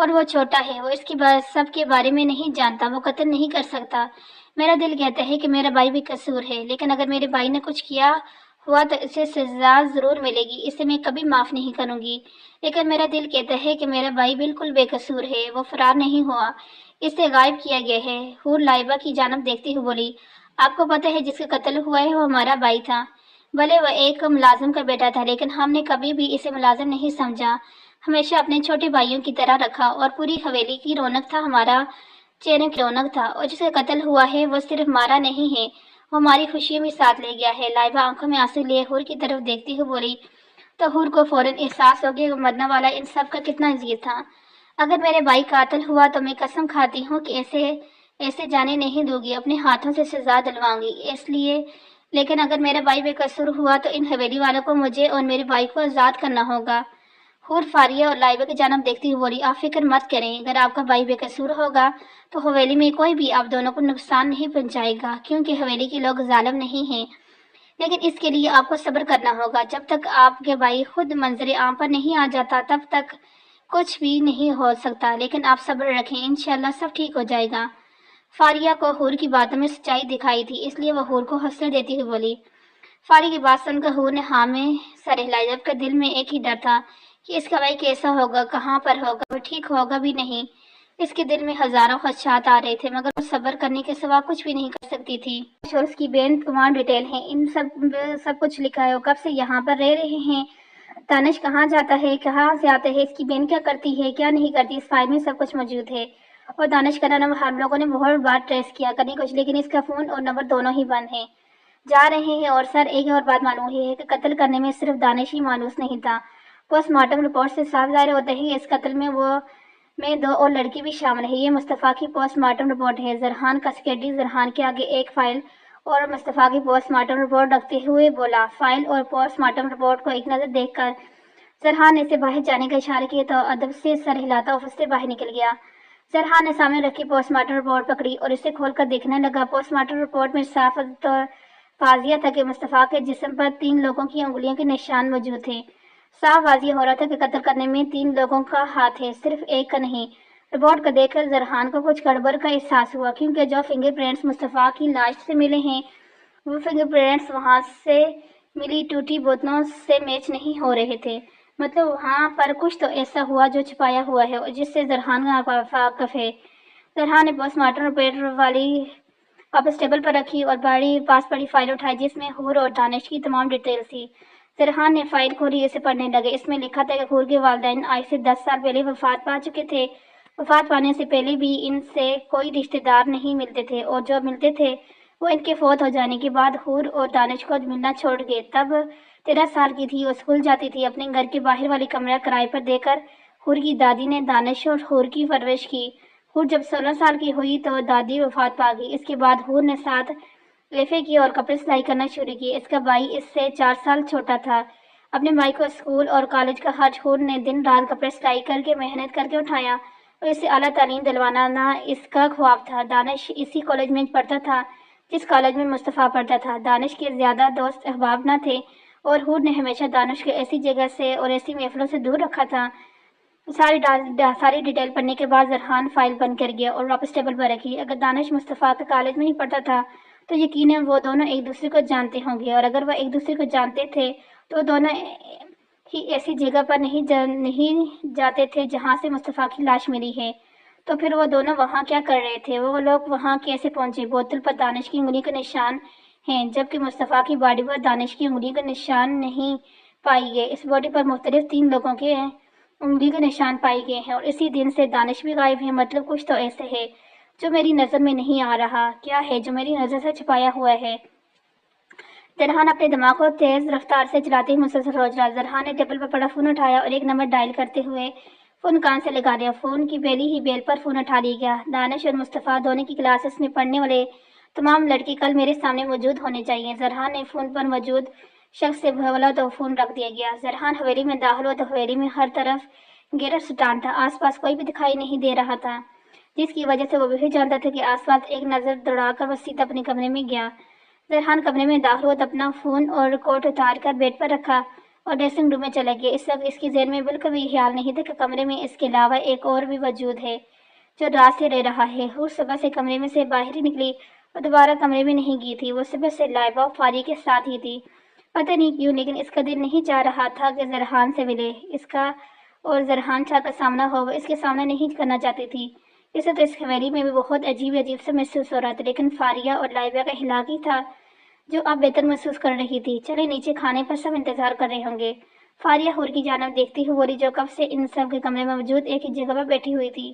اور وہ چھوٹا ہے، وہ اس کی سب کے بارے میں نہیں جانتا، وہ قتل نہیں کر سکتا۔ میرا دل کہتا ہے کہ میرا بھائی بے قصور ہے، لیکن اگر میرے بھائی نے کچھ کیا ہوا تو اسے سزا ضرور ملے گی، اسے میں کبھی معاف نہیں کروں گی۔ لیکن میرا دل کہتا ہے کہ میرا بھائی بالکل بے قصور ہے، وہ فرار نہیں ہوا، اسے غائب کیا گیا ہے۔ حور لائبہ کی جانب دیکھتی ہوئے بولی، آپ کو پتہ ہے جس کا قتل ہوا ہے وہ ہمارا بھائی تھا۔ بھلے وہ ایک ملازم کا بیٹا تھا، لیکن ہم نے کبھی بھی اسے ملازم نہیں سمجھا، ہمیشہ اپنے چھوٹے بھائیوں کی طرح رکھا، اور پوری حویلی کی رونق تھا، ہمارا چہرے کی رونق تھا۔ اور جس کا قتل ہوا ہے وہ صرف مارا نہیں ہے، وہ ہماری خوشیوں میں ساتھ لے گیا ہے۔ لائبہ آنکھوں میں آنسو لیے حور کی طرف دیکھتی ہوئی بولی، تو حور کو فوراً احساس ہو گیا کہ مرنے والا ان سب کا کتنا عزیز تھا۔ اگر میرے بھائی قاتل ہوا تو میں قسم کھاتی ہوں کہ ایسے جانے نہیں دوں گی، اپنے ہاتھوں سے سزا دلواؤں گی، اس لیے۔ لیکن اگر میرا بھائی بے قصور ہوا تو ان حویلی والوں کو مجھے اور میرے بھائی کو آزاد کرنا ہوگا۔ حور فاریہ اور لائبہ کی جانب دیکھتی ہوئی بولی، آپ فکر مت کریں، اگر آپ کا بھائی بے قصور ہوگا تو حویلی میں کوئی بھی آپ دونوں کو نقصان نہیں پہنچائے گا، کیونکہ حویلی کے لوگ ظالم نہیں ہیں۔ لیکن اس کے لیے آپ کو صبر کرنا ہوگا، جب تک آپ کے بھائی خود منظر عام پر نہیں آ جاتا تب تک کچھ بھی نہیں ہو سکتا، لیکن آپ صبر رکھیں، انشاءاللہ سب ٹھیک ہو جائے گا۔ فاریہ کو حور کی باتوں میں سچائی دکھائی تھی، اس لیے وہ حور کو حوصلہ دیتی ہوئی بولی۔ فاریہ کی بات سن کر حور نے ہاں میں سر ہلایا، جبکہ دل میں ایک ہی ڈر تھا کہ اس کا بھائی کیسا ہوگا، کہاں پر ہوگا، وہ ٹھیک ہوگا بھی نہیں۔ اس کے دل میں ہزاروں خدشات آ رہے تھے، مگر وہ صبر کرنے کے سوا کچھ بھی نہیں کر سکتی تھی۔ اور اس کی بہن تمام ڈیٹیل ہیں، ان سب کچھ لکھا ہے، وہ کب سے یہاں پر رہ رہے ہیں، دانش کہاں جاتا ہے، کہاں سے آتا ہے، اس کی بہن کیا کرتی ہے، کیا نہیں کرتی، اس فائل میں سب کچھ موجود ہے۔ اور دانش کا نمبر ہم لوگوں نے بہت بار ٹریس کیا کرنے کچھ، لیکن اس کا فون اور نمبر دونوں ہی بند ہیں۔ جا رہے ہیں۔ اور سر ایک اور بات معلوم ہوئی ہے کہ قتل کرنے میں صرف دانش ہی مانوس نہیں تھا، پوسٹ مارٹم رپورٹ سے صاف ظاہر ہوتا ہے اس قتل میں دو اور لڑکی بھی شامل ہے۔ یہ مصطفیٰ کی پوسٹ مارٹم رپورٹ ہے۔ زرحان کا سیکرٹری زرحان کے آگے ایک فائل اور مصطفیٰ کی پوسٹ مارٹم رپورٹ رکھتے ہوئے بولا۔ فائل اور پوسٹ مارٹم رپورٹ کو ایک نظر دیکھ کر زرحان نے اسے باہر جانے کا اشارہ کیا تو ادب سے سر ہلاتا آفس سے باہر نکل گیا۔ زرحان نے سامنے رکھی پوسٹ مارٹم رپورٹ پکڑی اور اسے کھول کر دیکھنے لگا۔ پوسٹ مارٹم رپورٹ میں صاف طور واضح تھا کہ مصطفیٰ کے جسم پر 3 لوگوں کی انگلیوں کے نشان موجود تھے۔ صاف واضح ہو رہا تھا کہ قتل کرنے میں 3 لوگوں کا ہاتھ ہے، صرف ایک کا نہیں۔ رپورٹ کو دیکھ کر زرحان کو کچھ گڑبڑ کا احساس ہوا، کیونکہ جو فنگر پرنٹس مصطفیٰ کی لاش سے ملے ہیں وہ فنگر پرنٹس وہاں سے ملی ٹوٹی بوتلوں سے میچ نہیں ہو رہے تھے۔ مطلب وہاں پر کچھ تو ایسا ہوا جو چھپایا ہوا ہے اور جس سے زرحان واقف ہے۔ زرحان نے پوسٹ مارٹم رپورٹ والی واپس ٹیبل پر رکھی اور پاس پڑی فائل اٹھائی جس میں حور اور دانش کی تمام ڈیٹیل تھی۔ زرحان نے فائل کھولی، اسے پڑھنے لگے۔ اس میں لکھا تھا کہ حور کے والدین آج سے 10 سال پہلے وفات پا چکے تھے۔ وفات پانے سے پہلے بھی ان سے کوئی رشتہ دار نہیں ملتے تھے، اور جو ملتے تھے وہ ان کے فوت ہو جانے کے بعد حور اور دانش کو ملنا چھوڑ گئے۔ تب 13 سال کی تھی، وہ اسکول جاتی تھی۔ اپنے گھر کے باہر والی کمرہ کرائے پر دے کر حور کی دادی نے دانش اور حور کی پرورش کی۔ حور جب 16 سال کی ہوئی تو دادی وفات پا گئی۔ اس کے بعد حور نے 7 ایف.اے. کی اور کپڑے سلائی کرنا شروع کی۔ اس کا بھائی اس سے 4 سال چھوٹا تھا۔ اپنے بھائی کو اسکول اور کالج کا خرچ حور نے دن رات کپڑے سلائی کر کے محنت کر کے اٹھایا اور اسے اعلیٰ تعلیم دلوانا اس کا خواب تھا۔ دانش اسی کالج میں پڑھتا تھا جس کالج میں مصطفیٰ پڑھتا تھا۔ دانش کے زیادہ دوست احباب نہ تھے اور حور نے ہمیشہ دانش کو ایسی جگہ سے اور ایسی محفلوں سے دور رکھا تھا۔ ساری ڈیٹیل پڑھنے کے بعد زرحان فائل بند کر گیا اور واپس ٹیبل پر رکھی۔ اگر دانش مصطفیٰ کے کالج میں ہی پڑھتا تھا تو یقیناً وہ دونوں ایک دوسرے کو جانتے ہوں گے، اور اگر وہ ایک دوسرے کو جانتے تھے تو دونوں ہی ایسی جگہ پر نہیں جاتے تھے جہاں سے مصطفیٰ کی لاش ملی ہے۔ تو پھر وہ دونوں وہاں کیا کر رہے تھے؟ وہ لوگ وہاں کیسے پہنچے؟ بوتل پر دانش کی انگلی کے نشان ہیں، جبکہ مصطفیٰ کی باڈی پر دانش کی انگلی کے نشان نہیں پائی گئے۔ اس باڈی پر مختلف 3 لوگوں کے انگلی کے نشان پائے گئے ہیں اور اسی دن سے دانش بھی غائب ہے۔ مطلب کچھ تو ایسے ہے جو میری نظر میں نہیں آ رہا۔ کیا ہے جو میری نظر سے چھپایا ہوا ہے؟ زرحان اپنے دماغ کو تیز رفتار سے چلاتے ہوئے مسلسل سوچ رہا۔ زرحان نے ٹیبل پر پڑا فون اٹھایا اور ایک نمبر ڈائل کرتے ہوئے فون کان سے لگا دیا۔ فون کی پہلی ہی بیل پر فون اٹھا لیا گیا۔ دانش اور مصطفیٰ دونوں کی کلاسز میں پڑھنے والے تمام لڑکے کل میرے سامنے موجود ہونے چاہیے۔ زرحان نے فون پر موجود شخص سے بولا تو فون رکھ دیا گیا۔ زرحان حویلی میں داخل ہوا تو حویلی میں ہر طرف گہرا سنسان تھا، آس پاس کوئی بھی دکھائی نہیں دے رہا تھا، جس کی وجہ سے وہ بھی جانتا تھا کہ آس پاس ایک نظر دوڑا کر وہ سیدھا اپنے کمرے میں گیا۔ زرحان کمرے میں داخل ہوا تو اپنا فون اور کوٹ اتار کر بیڈ پر رکھا اور ڈریسنگ روم میں چلا گیا۔ اس وقت اس کی ذہن میں بالکل بھی خیال نہیں تھا کہ کمرے میں اس کے علاوہ ایک اور بھی وجود ہے جو رات سے رہ رہا ہے۔ حور صبح سے کمرے میں سے باہر ہی نکلی اور دوبارہ کمرے میں نہیں گئی تھی۔ وہ صبح سے لائبہ اور فاری کے ساتھ ہی تھی، پتہ نہیں کیوں، لیکن اس کا دل نہیں چاہ رہا تھا کہ زرحان سے ملے۔ اس کا اور زرحان شاہ کا سامنا ہو، وہ اس کے سامنا نہیں کرنا چاہتی تھی۔ اسے تو اس حویلی میں بھی بہت عجیب سے محسوس ہو رہا تھا، لیکن فاریہ اور لائبہ کا ہلاک ہی تھا جو اب بہتر محسوس کر رہی تھی۔ چلے نیچے، کھانے پر سب انتظار کر رہے ہوں گے۔ فاریہ حور کی جانب دیکھتی ہوئی بولی، جو کب سے ان سب کے کمرے میں موجود ایک ہی جگہ پر بیٹھی ہوئی تھی۔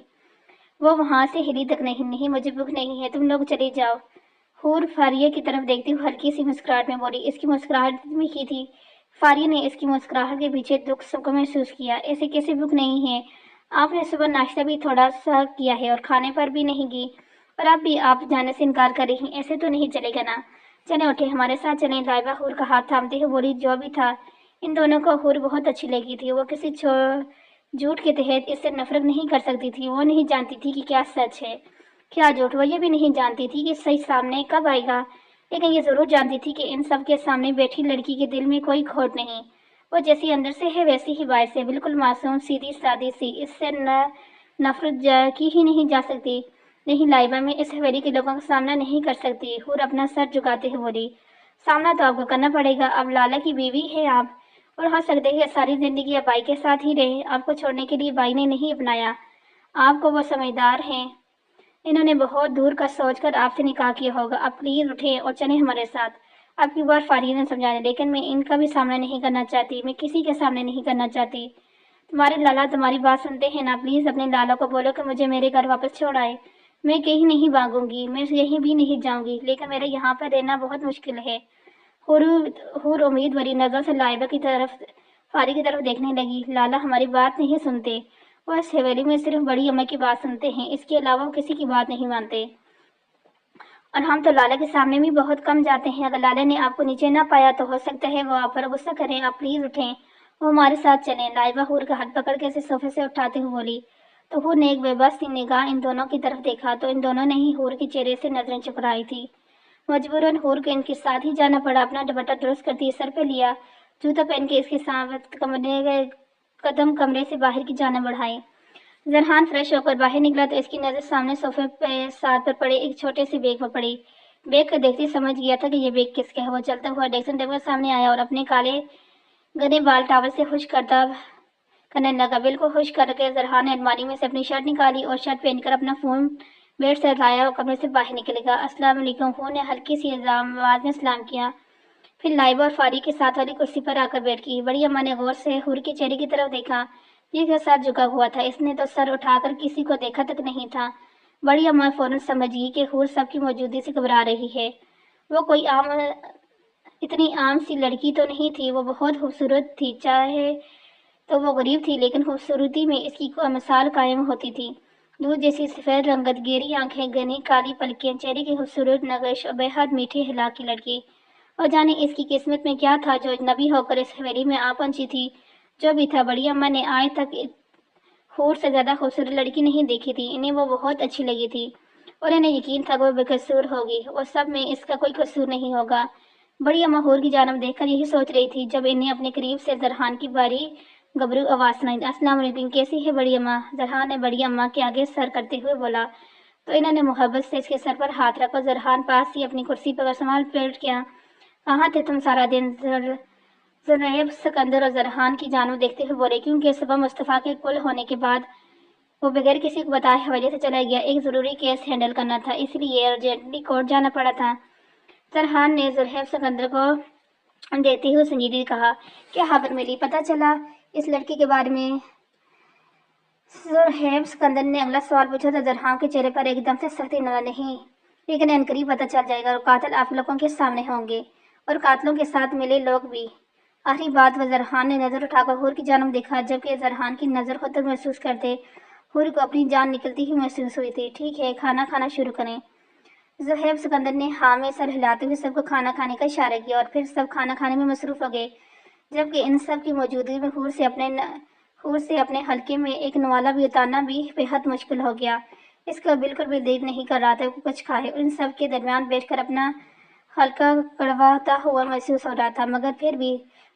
وہ وہاں سے ہلی تک نہیں، مجھے بھوک نہیں ہے، تم لوگ چلی جاؤ۔ حور فاریہ کی طرف دیکھتی ہوئی ہلکی سی مسکراہٹ میں بولی۔ اس کی مسکراہٹ میں کی تھی۔ فاریہ نے اس کی مسکراہٹ کے پیچھے دکھ سب کو محسوس کیا۔ ایسے کیسے بھوک نہیں ہے؟ آپ نے صبح ناشتہ بھی تھوڑا سا کیا ہے اور کھانے پر بھی نہیں گئی، اور اب بھی آپ جانے سے انکار کر رہی ہیں، ایسے تو نہیں چلے گا نا؟ چلیں اٹھیں، ہمارے ساتھ چلیں۔ لائبہ حور کا ہاتھ تھامتے ہوئے بولی۔ جو بھی تھا، ان دونوں کو حور بہت اچھی لگی تھی۔ وہ کسی جھوٹ کے تحت اس سے نفرت نہیں کر سکتی تھی۔ وہ نہیں جانتی تھی کہ کیا سچ ہے، کیا جھوٹ۔ وہ یہ بھی نہیں جانتی تھی کہ سچ سامنے کب آئے گا، لیکن یہ ضرور جانتی تھی کہ ان سب کے سامنے بیٹھی لڑکی کے دل میں کوئی کھوٹ نہیں۔ وہ جیسی اندر سے ہے ویسی ہی باہر سے، بالکل معصوم، سیدھی سادی سی۔ اس سے نفرت کی ہی نہیں جا سکتی۔ نہیں، لائبہ میں اس حویلی کے لوگوں کا سامنا نہیں کر سکتی۔ حور اپنا سر جھکاتے ہوئے بولی۔ سامنا تو آپ کو کرنا پڑے گا، اب لالا کی بیوی ہے آپ، اور ہو سکتا ہے کہ ساری زندگی آپ بائی کے ساتھ ہی رہیں۔ آپ کو چھوڑنے کے لیے بائی نے نہیں اپنایا آپ کو، وہ سمجھدار ہیں، انہوں نے بہت دور کا سوچ کر آپ سے نکاح کیا ہوگا۔ اب پلیز اٹھیں اور چلیں ہمارے ساتھ۔ اب کی بار فاریہ نے سمجھایا، لیکن میں ان کا بھی سامنا نہیں کرنا چاہتی، میں کسی کے سامنے نہیں کرنا چاہتی۔ تمہارے لالا تمہاری بات سنتے ہیں نا؟ پلیز اپنے لالا کو بولو کہ مجھے میرے گھر واپس چھوڑ آئے۔ میں کہیں نہیں بھاگوں گی، میں کہیں بھی نہیں جاؤں گی، لیکن میرا یہاں پر رہنا بہت مشکل ہے۔ حور امید بھری نظروں سے لائبہ کی طرف، فاری کی طرف دیکھنے لگی۔ لالا ہماری بات نہیں سنتے، وہ اس حویلی میں صرف بڑی اماں کی بات سنتے ہیں، اس کے علاوہ وہ کسی کی بات نہیں مانتے، اور ہم تو لالا کے سامنے بھی بہت کم جاتے ہیں۔ اگر لالا نے آپ کو نیچے نہ پایا تو ہو سکتا ہے وہ آپ پر غصہ کریں۔ آپ پلیز اٹھیں، وہ ہمارے ساتھ چلیں۔ لائبہ حور کا ہاتھ پکڑ کے اسے صوفے سے اٹھاتے ہوئے بولی۔ تو حور نے ایک بے بس سی نگاہ ان دونوں کی طرف دیکھا تو ان دونوں نے ہی حور کے چہرے سے نظریں چکرائی تھی۔ مجبوراً حور کو ان کے ساتھ ہی جانا پڑا۔ اپنا دوپٹہ درست کرتی سر پہ لیا، جوتا پہن کے اس کے ساتھ قدم کمرے سے باہر کی جانب بڑھائے۔ زرحان فریش ہو کر باہر نکلا تو اس کی نظر سامنے صوفے پہ ساتھ پر پڑے ایک چھوٹے سے بیگ پر پڑی۔ بیگ کو دیکھتے سمجھ گیا تھا کہ یہ بیگ کس کا ہے۔ وہ چلتا ہوا ڈریسنگ ٹیبل کے سامنے آیا اور اپنے کالے گھنے بال ٹاول سے خشک کرنے لگا۔ بالکل خشک کر کے زرحان نے الماری میں سے اپنی شرٹ نکالی اور شرٹ پہن کر اپنا فون بیڈ سے لایا اور کمرے سے باہر نکلے گا۔ السلام علیکم، حور نے ہلکی سی آواز میں سلام کیا، پھر لائبہ اور فاری کے ساتھ والی کرسی پر آ کر بیٹھ گئی۔ بڑی اماں نے غور سے حور کے چہرے کی طرف دیکھا، جس کا سر جھکا ہوا تھا۔ اس نے تو سر اٹھا کر کسی کو دیکھا تک نہیں تھا۔ بڑی اماں فوراً سمجھ گئی کہ حور سب کی موجودگی سے گھبرا رہی ہے۔ وہ کوئی اتنی عام سی لڑکی تو نہیں تھی، وہ بہت خوبصورت تھی، چاہے تو وہ غریب تھی، لیکن خوبصورتی میں اس کی مثال قائم ہوتی تھی۔ دودھ جیسی سفید رنگت، گہری آنکھیں، گھنی کالی پلکیں، چہرے کی خوبصورت نقش اور بے حد میٹھی ہلاک کی لڑکی۔ اور جانے اس کی قسمت میں کیا تھا جو اجنبی ہو کر اس حویلی میں آ پہنچی تھی۔ جو بھی تھا، بڑی اماں نے آج تک حور سے زیادہ خوبصورت لڑکی نہیں دیکھی تھی۔ انہیں وہ بہت اچھی لگی تھی اور انہیں یقین تھا کہ وہ بے قصور ہوگی، اور سب میں اس کا کوئی قصور نہیں ہوگا۔ بڑی اماں حور کی جانب دیکھ کر یہی سوچ رہی تھی جب انہیں اپنے قریب سے زرحان کی باری گھبرو آواز سنائی۔ السلام علیکم، کیسی ہے بڑی اماں؟ زرحان نے بڑی اماں کے آگے سر کرتے ہوئے بولا تو انہوں نے محبت سے اس کے سر پر ہاتھ رکھا۔ زرحان پاس ہی اپنی کرسی پر سنبھال بیٹھ گیا۔ کہاں تھے تم سارا دن؟ زرحیب سکندر اور زرحان کی جانب دیکھتے ہوئے بولے، کیونکہ صبح مصطفیٰ کے کل ہونے کے بعد وہ بغیر کسی کو بتائے حویلی سے چلا گیا۔ ایک ضروری کیس ہینڈل کرنا تھا، اس لیے ارجنٹلی کورٹ جانا پڑا تھا۔ زرحان نے زرحیب سکندر کو دیکھتے ہوئے سنجیدگی کہا، کیا خبر ملی؟ پتہ چلا اس لڑکی کے بارے میں؟ زرحیب سکندر نے اگلا سوال پوچھا تو زرحان کے چہرے پر ایک دم سے سختی نظر نہیں، لیکن عنقریب پتہ چل جائے گا، اور قاتل آپ لوگوں کے سامنے ہوں گے، اور قاتلوں کے ساتھ ملے لوگ بھی۔ آخری بات وہ زرحان نے نظر اٹھا کر حور کی جانب دیکھا، جبکہ زرحان کی نظر خود تک محسوس کرتے حور کو اپنی جان نکلتی ہوئی محسوس ہوئی تھی۔ ٹھیک ہے، کھانا کھانا شروع کریں۔ زرحیب سکندر نے ہاں میں سر ہلاتے ہوئے سب کو کھانا کھانے کا اشارہ کیا، اور پھر سب کھانا کھانے میں مصروف ہو گئے، جبکہ ان سب کی موجودگی میں حور سے اپنے حلقے میں ایک نوالہ بھی اتارنا بھی بے حد مشکل ہو گیا۔ اس کا بالکل بھی دل نہیں کر رہا تھا کہ کچھ کھائے، اور ان سب کے درمیان بیٹھ کر اپنا حلقہ کڑواتا ہوا محسوس ہو رہا تھا، مگر پھر بھی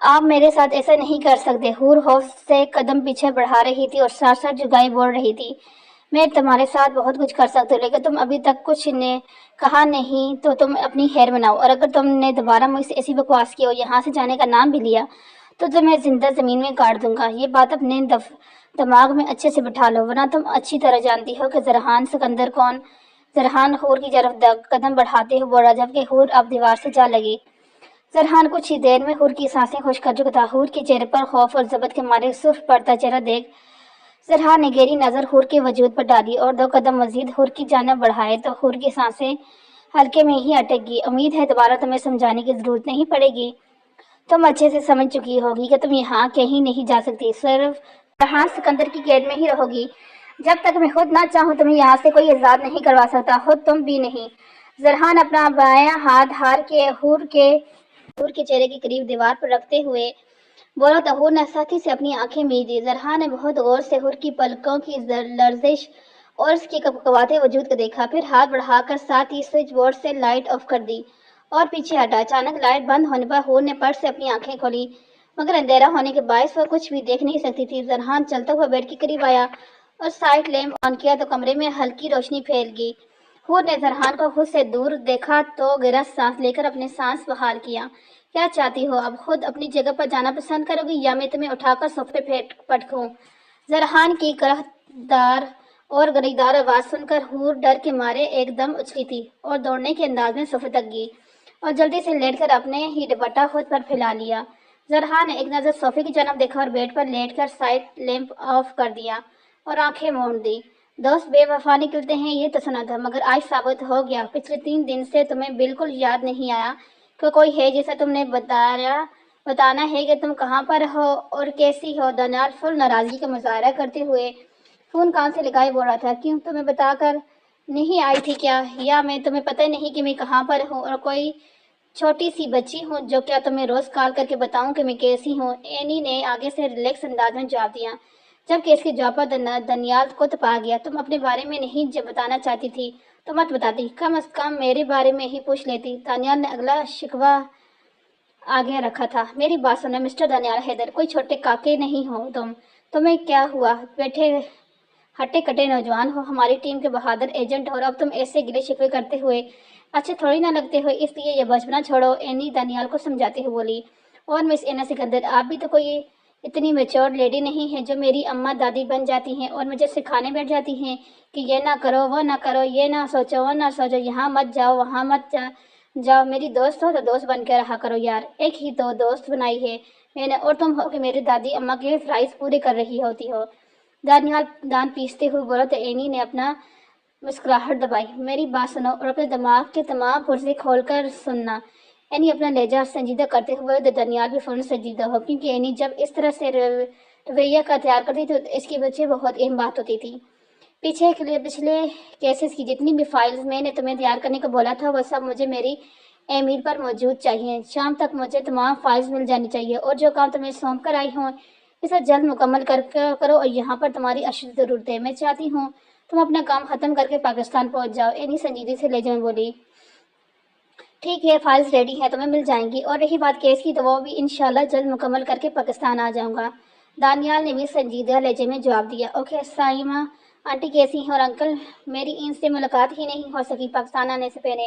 آپ میرے ساتھ ایسا نہیں کر سکتے۔ حور خوف سے قدم پیچھے بڑھا رہی تھی اور ساتھ ساتھ جھکائی بول رہی تھی، میں تمہارے ساتھ بہت کچھ کر سکتی ہوں، لیکن تم ابھی تک کچھ نے کہا نہیں تو تم اپنی خیر بناؤ، اور اگر تم نے دوبارہ مجھ سے ایسی بکواس کی اور یہاں سے جانے کا نام بھی لیا تو تمہیں زندہ زمین میں گاڑ دوں گا۔ یہ بات اپنے دماغ میں اچھے سے بٹھا لو، ورنہ تم اچھی طرح جانتی ہو کہ زرحان سکندر کون۔ زرحان حور کی طرف قدم بڑھاتے ہوئے بولا، جبکہ حور اب دیوار سے جا لگی۔ زرحان کچھ ہی دیر میں حور کی سانسیں خشک کر چکا تھا۔ حور کے چہرے پر خوف اور ضبط کے مارے سرخ پڑتا چہرہ دیکھ زرحان نے گہری نظر حور کے وجود پر ڈالی اور 2 قدم مزید حور کی جانب بڑھائے تو حور کی سانسیں ہلکے میں ہی اٹک گئی۔ امید ہے دوبارہ تمہیں سمجھانے کی ضرورت نہیں پڑے گی، تم اچھے سے سمجھ چکی ہوگی کہ تم یہاں کہیں نہیں جا سکتی، صرف زرحان سکندر کی قید میں ہی رہو گی۔ جب تک میں خود نہ چاہوں تمہیں یہاں سے کوئی آزاد نہیں کروا سکتا، خود تم بھی نہیں۔ زرحان اپنا بایاں ہاتھ ہار کے حور کے چہرے کے قریب دیوار پر رکھتے ہوئے بولا تو حور نے سختی سے اپنی آنکھیں مید دی۔ زرحان نے بہت غور سے حور کی پلکوں کی لرزش اور اس کے کپکپاتے وجود کو دیکھا، پھر ہاتھ بڑھا کر ساتھ ہی سوئچ بورڈ سے لائٹ آف کر دی اور پیچھے ہٹا۔ اچانک لائٹ بند ہونے پر حور نے پٹ سے اپنی آنکھیں کھولی، مگر اندھیرا ہونے کے باعث وہ کچھ بھی دیکھ نہیں سکتی تھی۔ زرحان چلتا ہوا بیڈ کے قریب آیا اور سائڈ لیمپ آن کیا تو کمرے میں ہلکی روشنی پھیل گئی۔ حور نے زرحان کو خود سے دور دیکھا تو گہرا سانس لے کر اپنے سانس بحال کیا۔ کیا چاہتی ہو؟ اب خود اپنی جگہ پر جانا پسند کرو گی یا میں تمہیں اٹھا کر صوفے پہ پٹکوں؟ زرحان کی قہردار اور گریدار آواز سن کر حور ڈر کے مارے ایک دم اچھلی تھی اور دوڑنے کے انداز میں صوفے تک گئی اور جلدی سے لیٹ کر اپنے ہی دوپٹہ خود پر پھیلا لیا۔ زرحان نے ایک نظر صوفے کی جانب دیکھا اور بیڈ پر لیٹ کر سائڈ لیمپ آف کر دیا اور آنکھیں موند دی۔ دوست بے وفا نکلتے ہیں یہ تو سنا تھا، مگر آج ثابت ہو گیا۔ پچھلے 3 دن سے تمہیں بالکل یاد نہیں آیا کہ کوئی ہے جسے تم نے بتانا ہے کہ تم کہاں پر ہو اور کیسی ہو۔ دانیال فل ناراضگی کا مظاہرہ کرتے ہوئے فون کان سے لگائے بول رہا تھا، کیوں تمہیں بتا کر نہیں آئی تھی کیا؟ یا میں تمہیں پتہ نہیں کہ میں کہاں پر ہوں اور کوئی چھوٹی سی بچی ہوں جو کیا تمہیں روز کال کر کے بتاؤں کہ میں کیسی ہوں؟ اینی نے آگے سے ریلیکس انداز میں جواب دیا، جبکہ اس کے جواب پر دانیال کو تپا گیا۔ تم اپنے بارے میں نہیں جب بتانا چاہتی تھی تو مت بتاتی، کم از کم میرے بارے میں ہی پوچھ لیتی۔ دانیال نے اگلا شکوہ آگے رکھا تھا، میری بات سنو مسٹر دانیال حیدر، کوئی چھوٹے کاکے نہیں ہو تمہیں کیا ہوا؟ بیٹھے ہٹے کٹے نوجوان ہو، ہماری ٹیم کے بہادر ایجنٹ ہو اور اب تم ایسے گلے شکوے کرتے ہوئے اچھے تھوڑی نہ لگتے ہو، اس لیے یہ بچپنا چھوڑو، اینی دانیال کو سمجھاتے ہوئے بولی۔ اور مس اینا سکندر، آپ بھی تو کوئی اتنی میچور لیڈی نہیں ہیں جو میری اماں دادی بن جاتی ہیں اور مجھے سکھانے بیٹھ جاتی ہیں کہ یہ نہ کرو وہ نہ کرو، یہ نہ سوچو وہ نہ سوچو، یہاں مت جاؤ وہاں مت جاؤ۔ میری دوست ہو تو دوست بن کے رہا کرو یار، ایک ہی تو دوست بنائی ہے میں نے، اور تم ہو کہ میری دادی اماں کے فرائض پورے کر رہی ہوتی ہو۔ دانیال دان پیستے ہوئے بولا تو اینی نے اپنا مسکراہٹ دبائی۔ میری بات سنو اور اپنے دماغ کے تمام پرزے کھول کر سننا۔ اینی اپنا لہجہ سنجیدہ کرتے ہوئے تو دانیال بھی فوراً سنجیدہ ہو، کیونکہ اینی جب اس طرح سے رویہ کا اختیار کرتی تھی تو اس کے پیچھے بہت اہم بات ہوتی تھی۔ پچھلے کیسز کی جتنی بھی فائلز میں نے تمہیں تیار کرنے کو بولا تھا وہ سب مجھے میری ای میل پر موجود چاہیے۔ شام تک مجھے تمام فائلز مل جانی چاہیے، اور جو کام تمہیں سونپ کر آئی ہوں اسے جلد مکمل کرو، اور یہاں پر تمہاری اشد ضرورت ہے۔ میں چاہتی ہوں تم اپنا کام ختم کر کے پاکستان پہنچ جاؤ۔ اینی سنجیدگی سے لہجے میں بولی، ٹھیک ہے فائلز ریڈی ہیں، تمہیں مل جائیں گی، اور رہی بات کیس کی تو وہ بھی انشاءاللہ جلد مکمل کر کے پاکستان آ جاؤں گا۔ دانیال نے بھی سنجیدہ لہجے میں جواب دیا، اوکے سائمہ آنٹی کیسی ہیں؟ اور انکل، میری ان سے ملاقات ہی نہیں ہو سکی پاکستان آنے سے پہلے۔